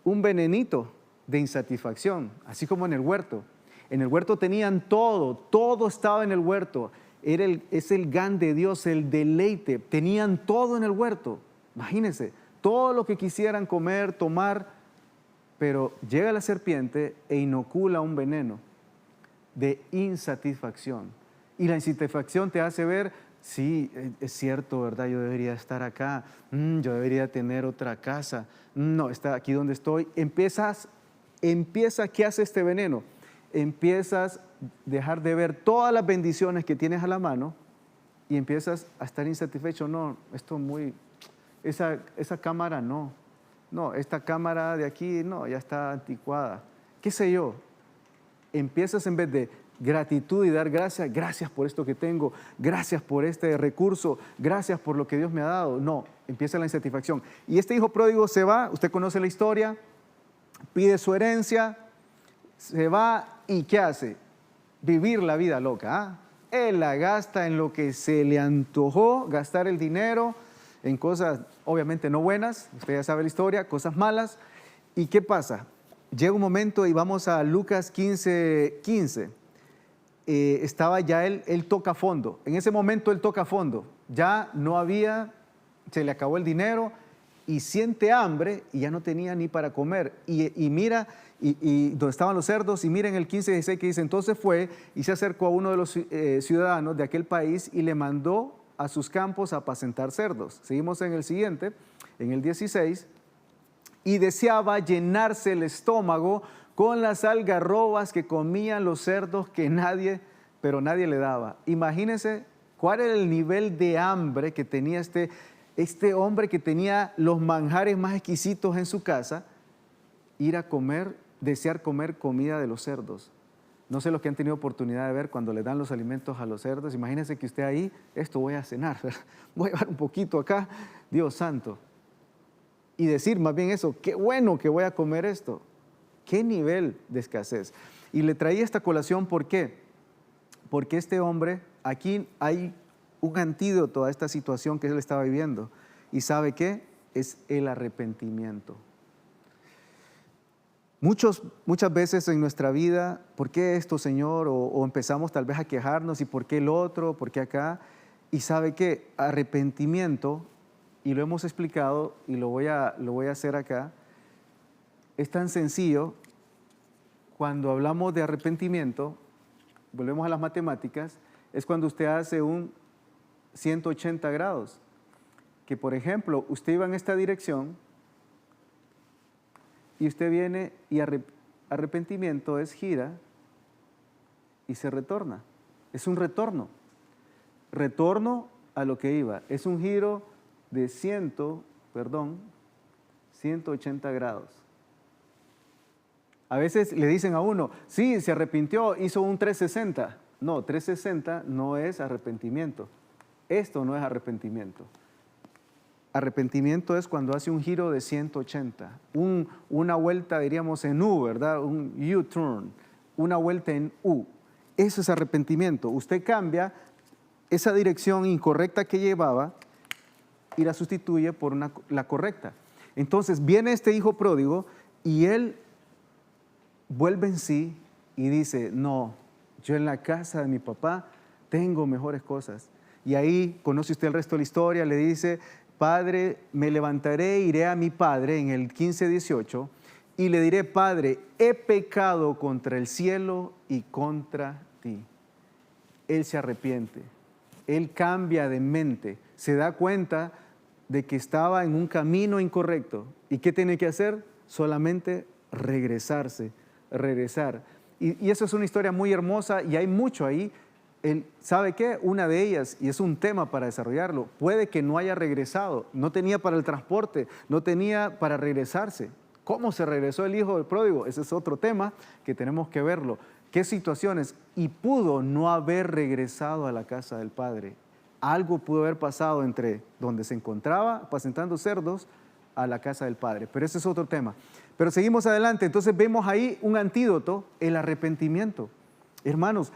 un venenito de insatisfacción, así como en el huerto. En el huerto tenían todo estaba en el huerto. Es el gan de Dios, el deleite. Tenían todo en el huerto. Imagínense, todo lo que quisieran comer, tomar, pero llega la serpiente e inocula un veneno de insatisfacción. Y la insatisfacción te hace ver, sí, es cierto, ¿verdad? Yo debería estar acá, yo debería tener otra casa, no, está aquí donde estoy. Empieza, ¿qué hace este veneno? Empiezas a dejar de ver todas las bendiciones que tienes a la mano y empiezas a estar insatisfecho. No, esa cámara no, esta cámara de aquí no, ya está anticuada. ¿Qué sé yo? Empiezas en vez de gratitud y dar gracias por esto que tengo, gracias por este recurso, gracias por lo que Dios me ha dado. No, empieza la insatisfacción. Y este hijo pródigo se va, usted conoce la historia, pide su herencia, se va y ¿qué hace? Vivir la vida loca. Él la gasta en lo que se le antojó, gastar el dinero en cosas obviamente no buenas, usted ya sabe la historia, cosas malas. ¿Y qué pasa? Llega un momento y vamos a Lucas 15:15. Estaba ya él toca fondo. En ese momento él toca fondo. Ya no había, se le acabó el dinero y siente hambre y ya no tenía ni para comer. Y mira, y donde estaban los cerdos, y miren el 15:16 que dice, entonces fue y se acercó a uno de los ciudadanos de aquel país y le mandó a sus campos a apacentar cerdos. Seguimos en el siguiente, en el 16. Y deseaba llenarse el estómago con las algarrobas que comían los cerdos pero nadie le daba. Imagínense cuál era el nivel de hambre que tenía este hombre que tenía los manjares más exquisitos en su casa, ir a comer, desear comer comida de los cerdos. No sé los que han tenido oportunidad de ver cuando le dan los alimentos a los cerdos. Imagínense que usted ahí, esto voy a cenar, voy a llevar un poquito acá, Dios santo. Y decir más bien eso, qué bueno que voy a comer esto. Qué nivel de escasez. Y le traía esta colación, ¿por qué? Porque este hombre, aquí hay un antídoto a esta situación que él estaba viviendo. ¿Y sabe qué? Es el arrepentimiento. Muchas veces en nuestra vida, ¿por qué esto, Señor? O empezamos tal vez a quejarnos, ¿y por qué el otro? ¿Por qué acá? Y sabe qué, arrepentimiento, y lo hemos explicado y lo voy a hacer acá, es tan sencillo. Cuando hablamos de arrepentimiento, volvemos a las matemáticas, es cuando usted hace un 180 grados. Que por ejemplo, usted iba en esta dirección, y usted viene y arrepentimiento es gira y se retorna. Es un retorno. Retorno a lo que iba. Es un giro de 180 grados. A veces le dicen a uno, sí, se arrepintió, hizo un 360. No, 360 no es arrepentimiento. Esto no es arrepentimiento. Arrepentimiento es cuando hace un giro de 180, una vuelta, diríamos, en U, ¿verdad? Un U-turn, una vuelta en U. Eso es arrepentimiento. Usted cambia esa dirección incorrecta que llevaba y la sustituye por la correcta. Entonces viene este hijo pródigo y él vuelve en sí y dice, no, yo en la casa de mi papá tengo mejores cosas. Y ahí conoce usted el resto de la historia, le dice, Padre, me levantaré, iré a mi padre, en el 15:18, y le diré, Padre, he pecado contra el cielo y contra ti. Él se arrepiente, él cambia de mente, se da cuenta de que estaba en un camino incorrecto. ¿Y qué tiene que hacer? Solamente regresar. Y eso es una historia muy hermosa y hay mucho ahí. ¿Sabe qué? Una de ellas, y es un tema para desarrollarlo, puede que no haya regresado, no tenía para el transporte, no tenía para regresarse. ¿Cómo se regresó el hijo del pródigo? Ese es otro tema que tenemos que verlo. ¿Qué situaciones? Y pudo no haber regresado a la casa del padre. Algo pudo haber pasado entre donde se encontraba apacentando cerdos a la casa del padre, pero ese es otro tema. Pero seguimos adelante, entonces vemos ahí un antídoto, el arrepentimiento. Hermanos,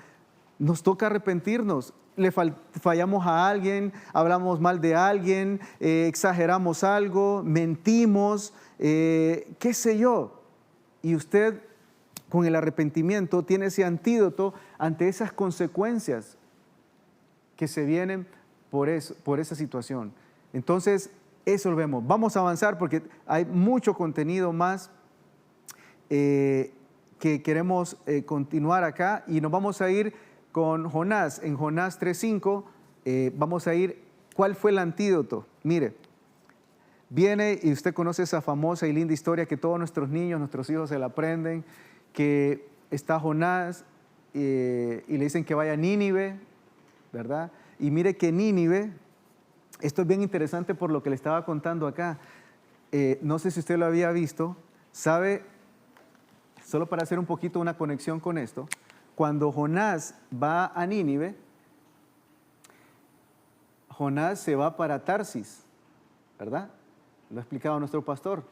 nos toca arrepentirnos, le fallamos a alguien, hablamos mal de alguien, exageramos algo, mentimos, qué sé yo. Y usted con el arrepentimiento tiene ese antídoto ante esas consecuencias que se vienen por esa situación. Entonces, eso lo vemos. Vamos a avanzar porque hay mucho contenido más que queremos continuar acá y nos vamos a ir con Jonás. En Jonás 3:5 vamos a ir, ¿cuál fue el antídoto? Mire, viene y usted conoce esa famosa y linda historia que todos nuestros niños, nuestros hijos se la aprenden, que está Jonás y le dicen que vaya a Nínive, ¿verdad? Y mire que Nínive, esto es bien interesante por lo que le estaba contando acá, no sé si usted lo había visto, sabe, solo para hacer un poquito una conexión con esto, cuando Jonás va a Nínive, Jonás se va para Tarsis, ¿verdad? Lo ha explicado nuestro pastor.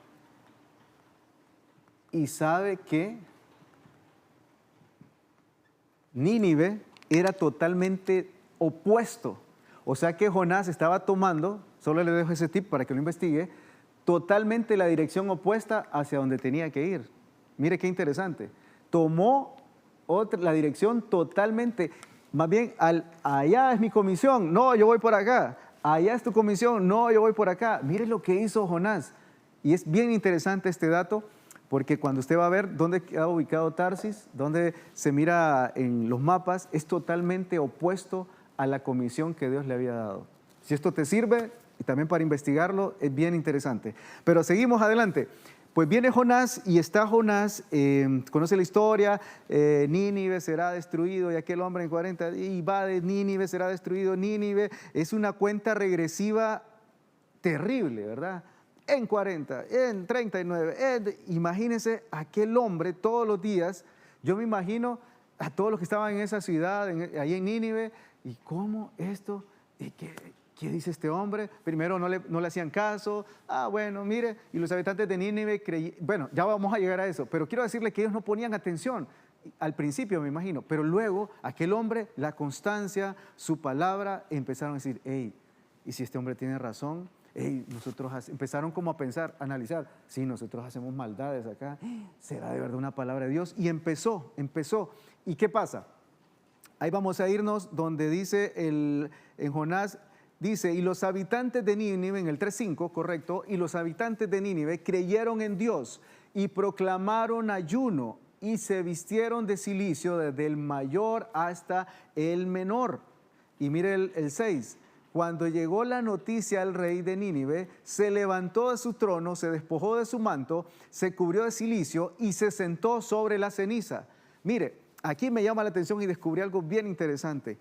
Y sabe que Nínive era totalmente opuesto. O sea que Jonás estaba tomando, solo le dejo ese tip para que lo investigue, totalmente la dirección opuesta hacia donde tenía que ir. Mire qué interesante. Tomó la dirección totalmente, más bien, allá es mi comisión, no, yo voy por acá. Allá es tu comisión, no, yo voy por acá. Mire lo que hizo Jonás. Y es bien interesante este dato, porque cuando usted va a ver dónde queda ubicado Tarsis, dónde se mira en los mapas, es totalmente opuesto a la comisión que Dios le había dado. Si esto te sirve, y también para investigarlo, es bien interesante. Pero seguimos adelante. Pues viene Jonás y está Jonás, conoce la historia, Nínive será destruido y aquel hombre en 40 y va de Nínive, será destruido Nínive. Es una cuenta regresiva terrible, ¿verdad? En 40, en 39, imagínense aquel hombre todos los días. Yo me imagino a todos los que estaban en esa ciudad, ahí en Nínive, y cómo esto, y ¿qué dice este hombre? Primero no le hacían caso. Bueno, mire, y los habitantes de Nínive bueno, ya vamos a llegar a eso, pero quiero decirle que ellos no ponían atención al principio, me imagino, pero luego aquel hombre, la constancia, su palabra, empezaron a decir, hey, ¿y si este hombre tiene razón? Hey, empezaron como a pensar, a analizar, sí, nosotros hacemos maldades acá, ¿será de verdad una palabra de Dios? Y empezó. ¿Y qué pasa? Ahí vamos a irnos donde dice en Jonás, dice, y los habitantes de Nínive, en el 3:5, correcto, y los habitantes de Nínive creyeron en Dios y proclamaron ayuno y se vistieron de cilicio desde el mayor hasta el menor. Y mire el 6, cuando llegó la noticia al rey de Nínive, se levantó de su trono, se despojó de su manto, se cubrió de cilicio y se sentó sobre la ceniza. Mire, aquí me llama la atención y descubrí algo bien interesante.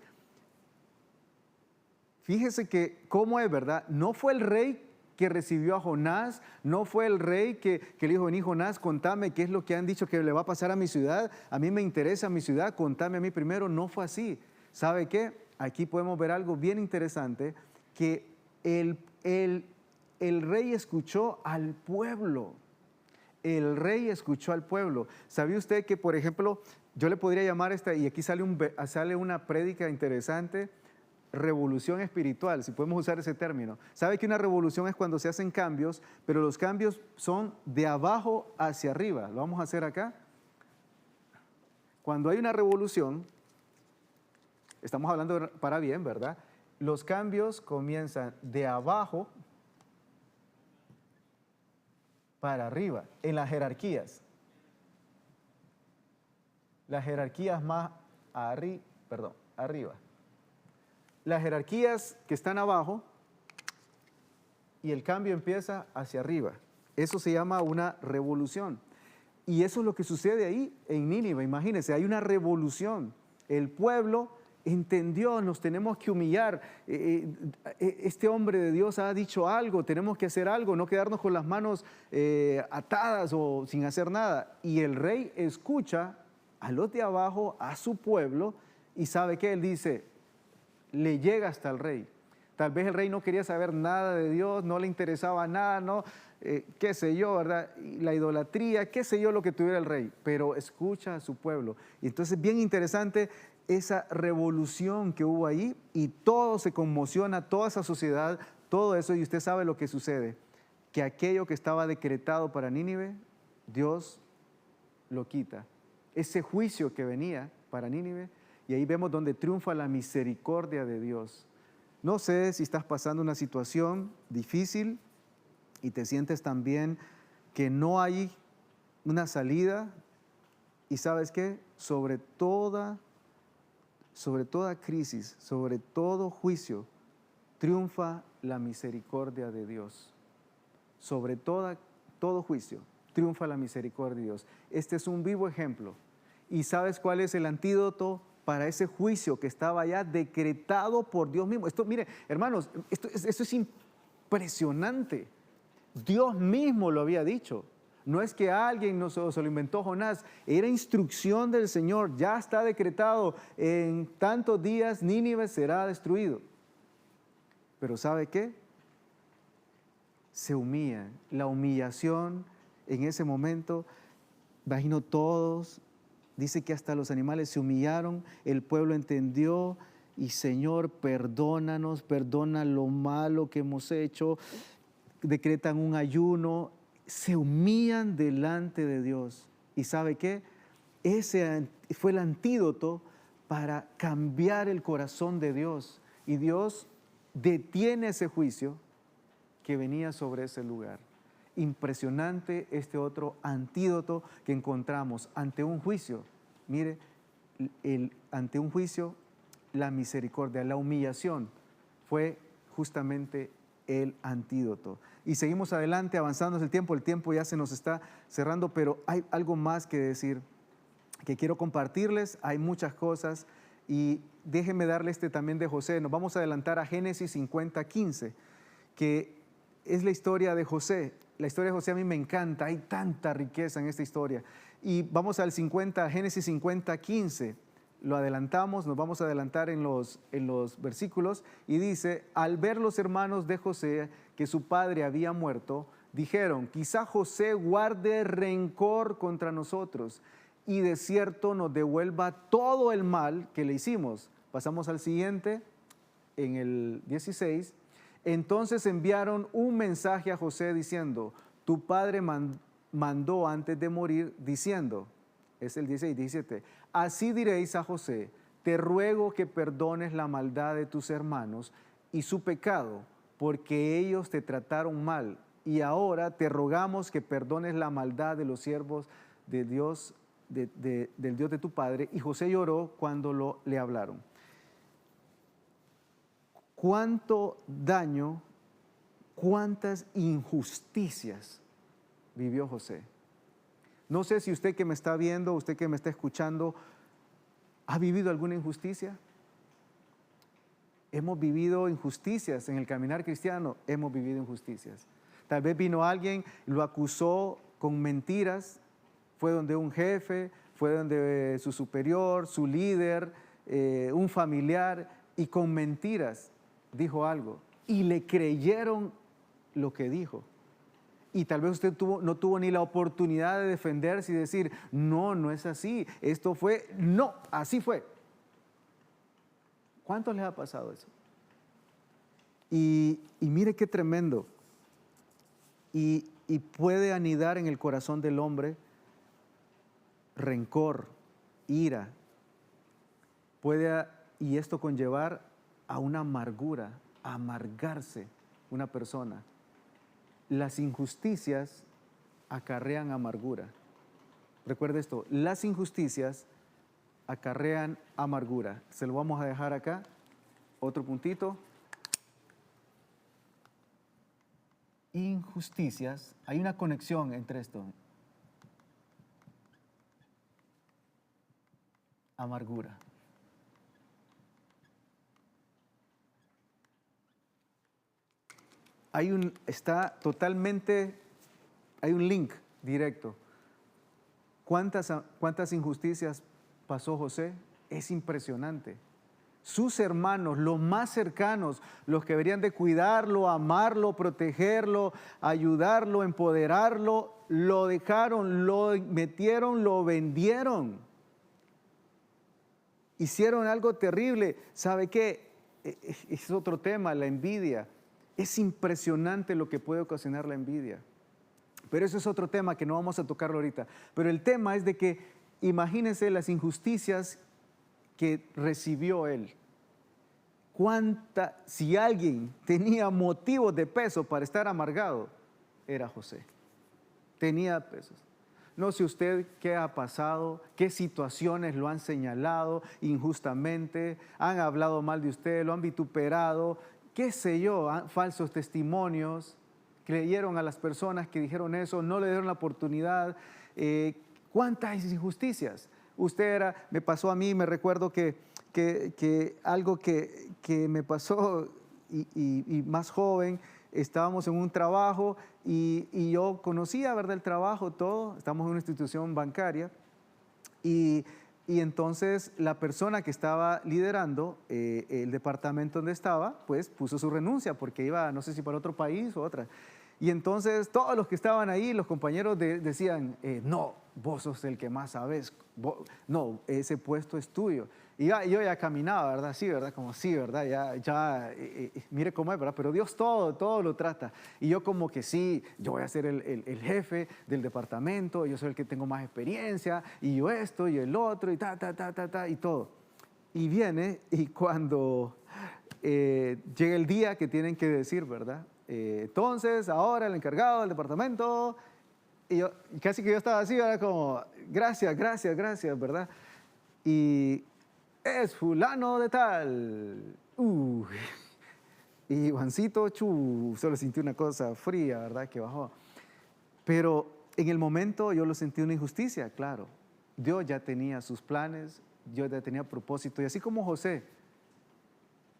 Fíjese que cómo es, ¿verdad? No fue el rey que recibió a Jonás, no fue el rey que le dijo, vení Jonás, contame qué es lo que han dicho que le va a pasar a mi ciudad, a mí me interesa mi ciudad, contame a mí primero. No fue así. ¿Sabe qué? Aquí podemos ver algo bien interesante, que el rey escuchó al pueblo. El rey escuchó al pueblo. ¿Sabía usted que, por ejemplo, yo le podría llamar y aquí sale una prédica interesante, revolución espiritual, si podemos usar ese término? ¿Sabe que una revolución es cuando se hacen cambios, pero los cambios son de abajo hacia arriba? Lo vamos a hacer acá. Cuando hay una revolución, estamos hablando para bien, ¿verdad? Los cambios comienzan de abajo para arriba, en las jerarquías. Las jerarquías más arriba. Las jerarquías que están abajo y el cambio empieza hacia arriba. Eso se llama una revolución. Y eso es lo que sucede ahí en Nínive. Imagínense, hay una revolución. El pueblo entendió, nos tenemos que humillar. Este hombre de Dios ha dicho algo, tenemos que hacer algo, no quedarnos con las manos atadas o sin hacer nada. Y el rey escucha a los de abajo, a su pueblo, y ¿sabe qué? Él dice, le llega hasta el rey. Tal vez el rey no quería saber nada de Dios, no le interesaba nada, no, qué sé yo, ¿verdad? La idolatría, qué sé yo lo que tuviera el rey, pero escucha a su pueblo. Y entonces bien interesante esa revolución que hubo ahí, y todo se conmociona, toda esa sociedad, todo eso, y usted sabe lo que sucede, que aquello que estaba decretado para Nínive, Dios lo quita. Ese juicio que venía para Nínive, y ahí vemos donde triunfa la misericordia de Dios. No sé si estás pasando una situación difícil y te sientes también que no hay una salida, y ¿sabes qué? Sobre toda crisis, sobre todo juicio, triunfa la misericordia de Dios. Sobre todo juicio, triunfa la misericordia de Dios. Este es un vivo ejemplo. ¿Y sabes cuál es el antídoto para ese juicio que estaba ya decretado por Dios mismo? Esto, mire, hermanos, esto es impresionante. Dios mismo lo había dicho. No es que alguien se lo inventó Jonás, era instrucción del Señor, ya está decretado, en tantos días Nínive será destruido. Pero ¿sabe qué? Se humillan. La humillación en ese momento, imagino todos, dice que hasta los animales se humillaron, el pueblo entendió, y Señor, perdónanos, perdona lo malo que hemos hecho, decretan un ayuno, se humillan delante de Dios. ¿Y sabe qué? Ese fue el antídoto para cambiar el corazón de Dios. Y Dios detiene ese juicio que venía sobre ese lugar. Impresionante este otro antídoto que encontramos ante un juicio. Mire, ante un juicio, la misericordia, la humillación fue justamente el antídoto. Y seguimos adelante, avanzando el tiempo ya se nos está cerrando, pero hay algo más que decir, que quiero compartirles, hay muchas cosas, y déjenme darle también de José. Nos vamos a adelantar a Génesis 50:15, que es la historia de José. La historia de José a mí me encanta, hay tanta riqueza en esta historia. Y vamos al Génesis 50:15. Lo adelantamos, nos vamos a adelantar en los versículos, y dice: al ver los hermanos de José que su padre había muerto, dijeron: quizá José guarde rencor contra nosotros y de cierto nos devuelva todo el mal que le hicimos. Pasamos al siguiente, en el 16. Entonces enviaron un mensaje a José diciendo: tu padre mandó antes de morir diciendo, es el 16, 17, así diréis a José: te ruego que perdones la maldad de tus hermanos y su pecado, porque ellos te trataron mal, y ahora te rogamos que perdones la maldad de los siervos de Dios, del Dios de tu padre. Y José lloró cuando le hablaron. ¿Cuánto daño, cuántas injusticias vivió José? No sé si usted que me está viendo, usted que me está escuchando, ¿ha vivido alguna injusticia? Hemos vivido injusticias en el caminar cristiano, hemos vivido injusticias. Tal vez vino alguien, lo acusó con mentiras, fue donde un jefe, fue donde su superior, su líder, un familiar, y con mentiras dijo algo, y le creyeron lo que dijo. Y tal vez usted no tuvo ni la oportunidad de defenderse y decir: no, no es así, esto fue, no, así fue. ¿Cuántos les ha pasado eso? Y mire qué tremendo. Y puede anidar en el corazón del hombre rencor, ira. Y esto conllevar a una amargura, a amargarse una persona. Las injusticias acarrean amargura. Recuerde esto, las injusticias acarrean amargura. Se lo vamos a dejar acá, otro puntito. Injusticias, hay una conexión entre esto. Amargura. Hay un link directo. ¿Cuántas injusticias pasó José? Es impresionante. Sus hermanos, los más cercanos, los que deberían de cuidarlo, amarlo, protegerlo, ayudarlo, empoderarlo, lo dejaron, lo metieron, lo vendieron. Hicieron algo terrible. ¿Sabe qué? Es otro tema, la envidia. Es impresionante lo que puede ocasionar la envidia. Pero eso es otro tema que no vamos a tocarlo ahorita. Pero el tema es de que imagínense las injusticias que recibió él. Si alguien tenía motivos de peso para estar amargado, era José. Tenía pesos. No sé usted qué ha pasado, qué situaciones lo han señalado injustamente, han hablado mal de usted, lo han vituperado, qué sé yo, falsos testimonios, creyeron a las personas que dijeron eso, no le dieron la oportunidad. ¿Cuántas injusticias? Me pasó a mí, me recuerdo que algo que me pasó y más joven, estábamos en un trabajo y yo conocía, ¿verdad?, el trabajo, todo, estamos en una institución bancaria y entonces la persona que estaba liderando el departamento donde estaba, pues puso su renuncia porque iba, no sé si para otro país o otra. Y entonces todos los que estaban ahí, los compañeros decían, no, vos sos el que más sabes, no, ese puesto es tuyo. Y yo ya caminaba, ¿verdad? Sí, ¿verdad? Como sí, ¿verdad? Mire cómo es, ¿verdad? Pero Dios todo lo trata. Y yo como que sí, yo voy a ser el jefe del departamento, yo soy el que tengo más experiencia, y yo esto, y el otro, y y todo. Y viene, y cuando llega el día que tienen que decir, ¿verdad? Entonces, ahora el encargado del departamento, y yo casi que yo estaba así, ¿verdad? Como, gracias, ¿verdad? Y es fulano de tal. Y Juancito, solo sentí una cosa fría, ¿verdad? Que bajó. Pero en el momento yo lo sentí una injusticia, claro. Dios ya tenía sus planes, Dios ya tenía propósito. Y así como José,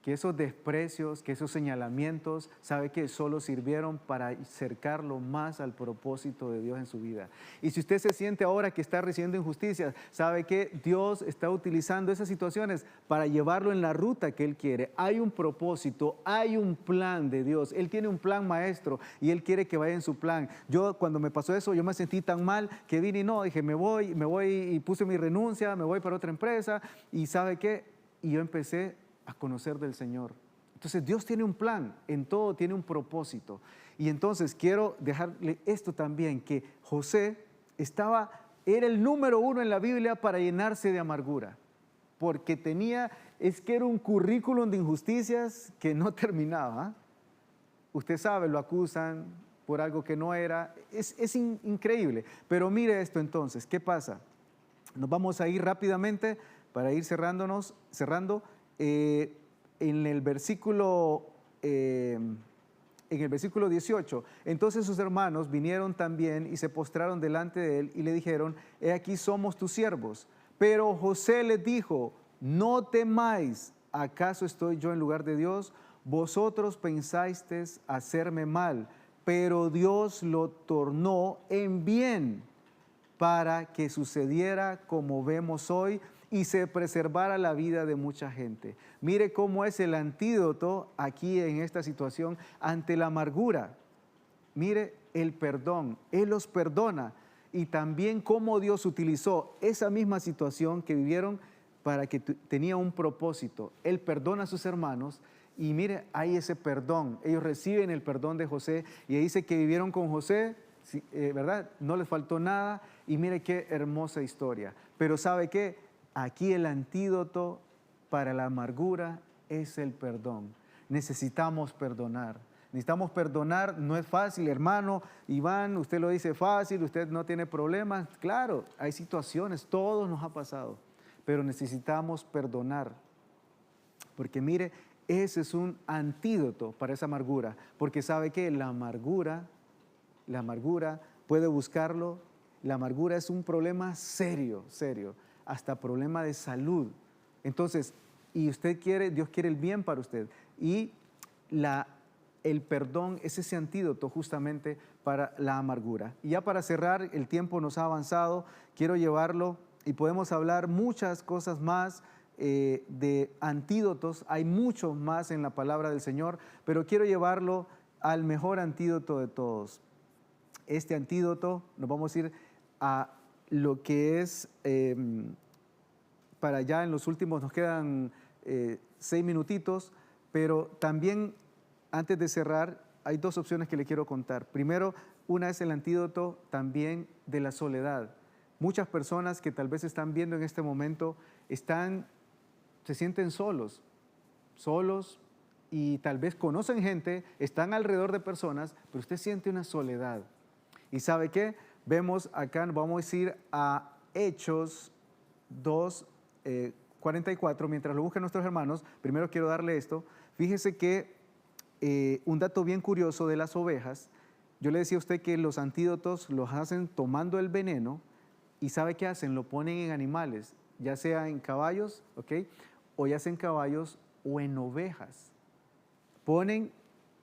que esos desprecios, que esos señalamientos, sabe que solo sirvieron para acercarlo más al propósito de Dios en su vida. Y si usted se siente ahora que está recibiendo injusticias, sabe que Dios está utilizando esas situaciones para llevarlo en la ruta que Él quiere. Hay un propósito, hay un plan de Dios. Él tiene un plan maestro y Él quiere que vaya en su plan. Yo cuando me pasó eso, yo me sentí tan mal que vine y no, dije, me voy y puse mi renuncia, me voy para otra empresa y ¿sabe qué? Y yo empecé a conocer del Señor. Entonces Dios tiene un plan, en todo tiene un propósito. Y entonces quiero dejarle esto también, que José era el número uno en la Biblia para llenarse de amargura, porque es que era un currículum de injusticias que no terminaba. Usted sabe, lo acusan por algo que no era, increíble. Pero mire esto entonces, ¿qué pasa? Nos vamos a ir rápidamente para ir cerrando. En el versículo 18, entonces sus hermanos vinieron también y se postraron delante de él y le dijeron, he aquí somos tus siervos. Pero José les dijo, no temáis, ¿acaso estoy yo en lugar de Dios? Vosotros pensasteis hacerme mal, pero Dios lo tornó en bien para que sucediera como vemos hoy y se preservara la vida de mucha gente. Mire cómo es el antídoto aquí en esta situación ante la amargura. Mire el perdón, Él los perdona y también cómo Dios utilizó esa misma situación que vivieron para que tenía un propósito. Él perdona a sus hermanos y mire, hay ese perdón. Ellos reciben el perdón de José y dice que vivieron con José, ¿verdad? No les faltó nada y mire qué hermosa historia. Pero ¿sabe qué? Aquí el antídoto para la amargura es el perdón. Necesitamos perdonar. Necesitamos perdonar, no es fácil, hermano Iván, usted lo dice fácil, usted no tiene problemas. Claro, hay situaciones, todos nos ha pasado, pero necesitamos perdonar. Porque mire, ese es un antídoto para esa amargura, porque sabe que la amargura puede buscarlo, la amargura es un problema serio, hasta problema de salud. Entonces, y Dios quiere el bien para usted. Y el perdón es ese antídoto justamente para la amargura. Y ya para cerrar, el tiempo nos ha avanzado, quiero llevarlo y podemos hablar muchas cosas más de antídotos, hay muchos más en la palabra del Señor, pero quiero llevarlo al mejor antídoto de todos. Este antídoto, nos vamos a ir a lo que es, para allá en los últimos, nos quedan 6 minutitos, pero también antes de cerrar, hay 2 opciones que le quiero contar. Primero, una es el antídoto también de la soledad. Muchas personas que tal vez están viendo en este momento se sienten solos y tal vez conocen gente, están alrededor de personas, pero usted siente una soledad. ¿Y sabe qué? Vemos acá, vamos a ir a Hechos 2, 44, mientras lo buscan nuestros hermanos, primero quiero darle esto. Fíjese que un dato bien curioso de las ovejas, yo le decía a usted que los antídotos los hacen tomando el veneno y ¿sabe qué hacen? Lo ponen en animales, ya sea en caballos, ¿ok? O ya sea en caballos o en ovejas. Ponen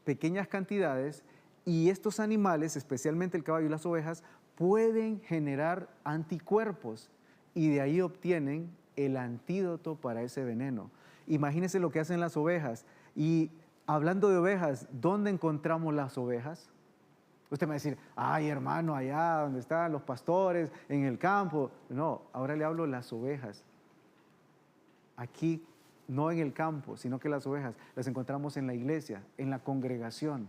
pequeñas cantidades y estos animales, especialmente el caballo y las ovejas, pueden generar anticuerpos y de ahí obtienen el antídoto para ese veneno. Imagínense lo que hacen las ovejas. Y hablando de ovejas, ¿dónde encontramos las ovejas? Usted me va a decir, ay hermano, allá donde están los pastores, en el campo. No, ahora le hablo de las ovejas. Aquí, no en el campo, sino que las ovejas las encontramos en la iglesia, en la congregación.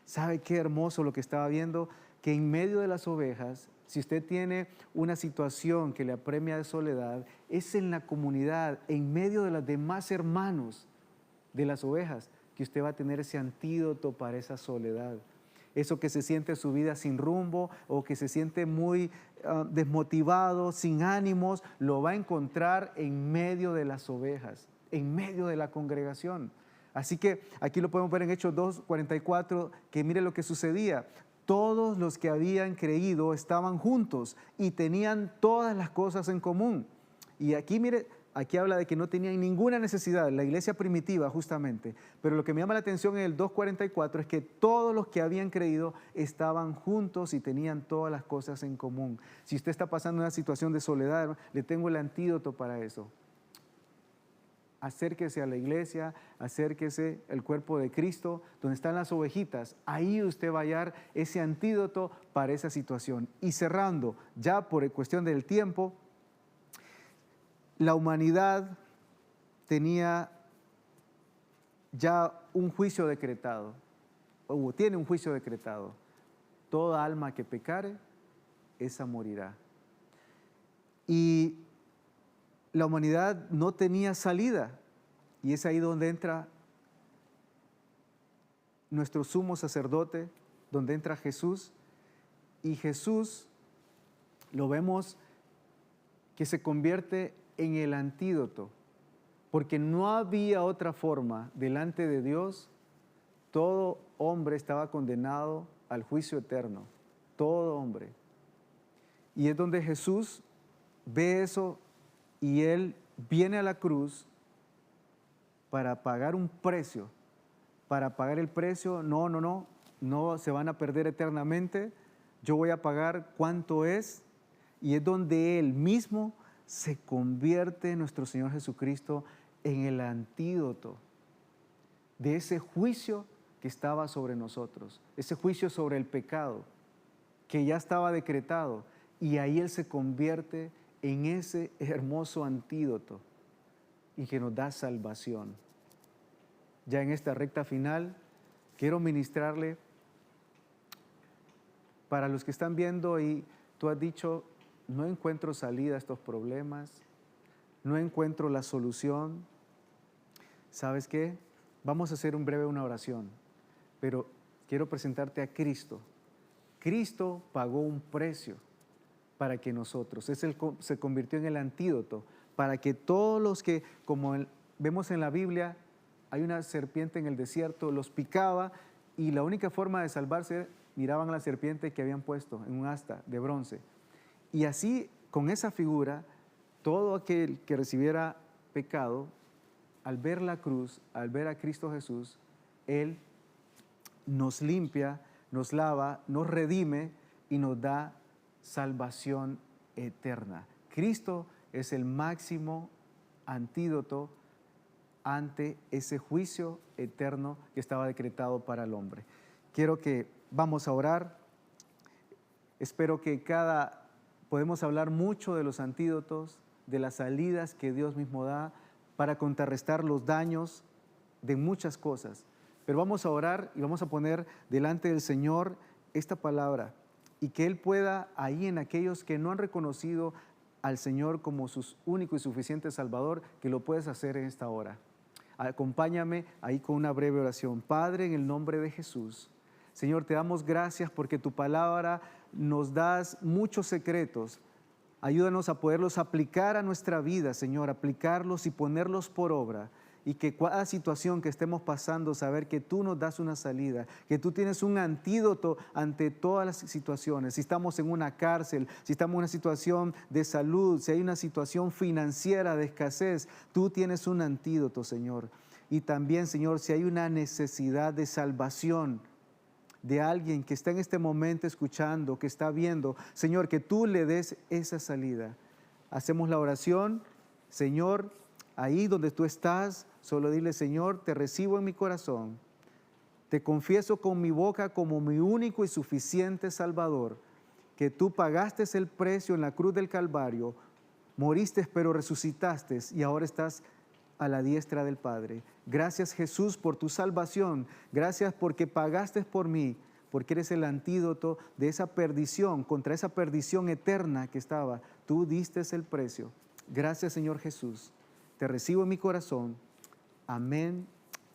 ¿Sabe qué hermoso lo que estaba viendo? Que en medio de las ovejas, si usted tiene una situación que le apremia de soledad, es en la comunidad, en medio de los demás hermanos de las ovejas, que usted va a tener ese antídoto para esa soledad. Eso que se siente su vida sin rumbo o que se siente muy desmotivado, sin ánimos, lo va a encontrar en medio de las ovejas, en medio de la congregación. Así que aquí lo podemos ver en Hechos 2:44, que mire lo que sucedía. Todos los que habían creído estaban juntos y tenían todas las cosas en común. Y aquí, mire, aquí habla de que no tenían ninguna necesidad, la iglesia primitiva justamente. Pero lo que me llama la atención en el 2:44 es que todos los que habían creído estaban juntos y tenían todas las cosas en común. Si usted está pasando una situación de soledad, le tengo el antídoto para eso. Acérquese a la iglesia, acérquese al cuerpo de Cristo, donde están las ovejitas. Ahí usted va a hallar ese antídoto para esa situación. Y cerrando, ya por cuestión del tiempo, la humanidad tenía ya un juicio decretado, o tiene un juicio decretado. Toda alma que pecare, esa morirá. Y la humanidad no tenía salida, y es ahí donde entra nuestro sumo sacerdote, donde entra Jesús, y Jesús lo vemos que se convierte en el antídoto, porque no había otra forma delante de Dios. Todo hombre estaba condenado al juicio eterno, todo hombre. Y es donde Jesús ve eso y Él viene a la cruz para pagar un precio, para pagar el precio. No se van a perder eternamente, yo voy a pagar cuánto es, y es donde Él mismo se convierte, nuestro Señor Jesucristo, en el antídoto de ese juicio que estaba sobre nosotros, ese juicio sobre el pecado que ya estaba decretado, y ahí Él se convierte en ese hermoso antídoto y que nos da salvación. Ya en esta recta final, quiero ministrarle para los que están viendo y tú has dicho, no encuentro salida a estos problemas, no encuentro la solución. ¿Sabes qué? Vamos a hacer una oración, pero quiero presentarte a Cristo. Cristo pagó un precio para que nosotros, se convirtió en el antídoto, para que todos los que, como vemos en la Biblia, hay una serpiente en el desierto, los picaba, y la única forma de salvarse, miraban a la serpiente que habían puesto en un asta de bronce. Y así, con esa figura, todo aquel que recibiera pecado, al ver la cruz, al ver a Cristo Jesús, Él nos limpia, nos lava, nos redime y nos da salvación eterna. Cristo es el máximo antídoto ante ese juicio eterno que estaba decretado para el hombre. Quiero que vamos a orar. Espero que podemos hablar mucho de los antídotos, de las salidas que Dios mismo da para contrarrestar los daños de muchas cosas. Pero vamos a orar y vamos a poner delante del Señor esta palabra, y que Él pueda, ahí en aquellos que no han reconocido al Señor como su único y suficiente Salvador, que lo puedes hacer en esta hora. Acompáñame ahí con una breve oración. Padre, en el nombre de Jesús, Señor, te damos gracias porque tu palabra nos das muchos secretos. Ayúdanos a poderlos aplicar a nuestra vida, Señor, aplicarlos y ponerlos por obra. Y que cada situación que estemos pasando, saber que tú nos das una salida, que tú tienes un antídoto ante todas las situaciones. Si estamos en una cárcel, si estamos en una situación de salud, si hay una situación financiera de escasez, tú tienes un antídoto, Señor. Y también, Señor, si hay una necesidad de salvación de alguien que está en este momento escuchando, que está viendo, Señor, que tú le des esa salida. Hacemos la oración, Señor. Ahí donde tú estás, solo dile, Señor, te recibo en mi corazón. Te confieso con mi boca como mi único y suficiente Salvador, que tú pagaste el precio en la cruz del Calvario, moriste pero resucitaste y ahora estás a la diestra del Padre. Gracias, Jesús, por tu salvación. Gracias porque pagaste por mí, porque eres el antídoto de esa perdición, contra esa perdición eterna que estaba. Tú diste el precio. Gracias, Señor Jesús. Te recibo en mi corazón. Amén,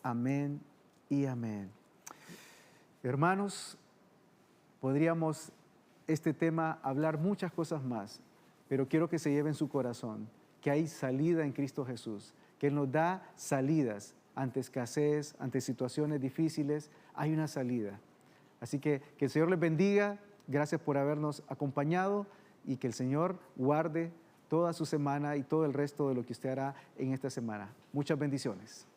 amén y amén. Hermanos, podríamos este tema hablar muchas cosas más, pero quiero que se lleve en su corazón que hay salida en Cristo Jesús, que Él nos da salidas. ante escasez, ante situaciones difíciles, hay una salida. Así que el Señor les bendiga. Gracias por habernos acompañado y que el Señor guarde toda su semana y todo el resto de lo que usted hará en esta semana. Muchas bendiciones.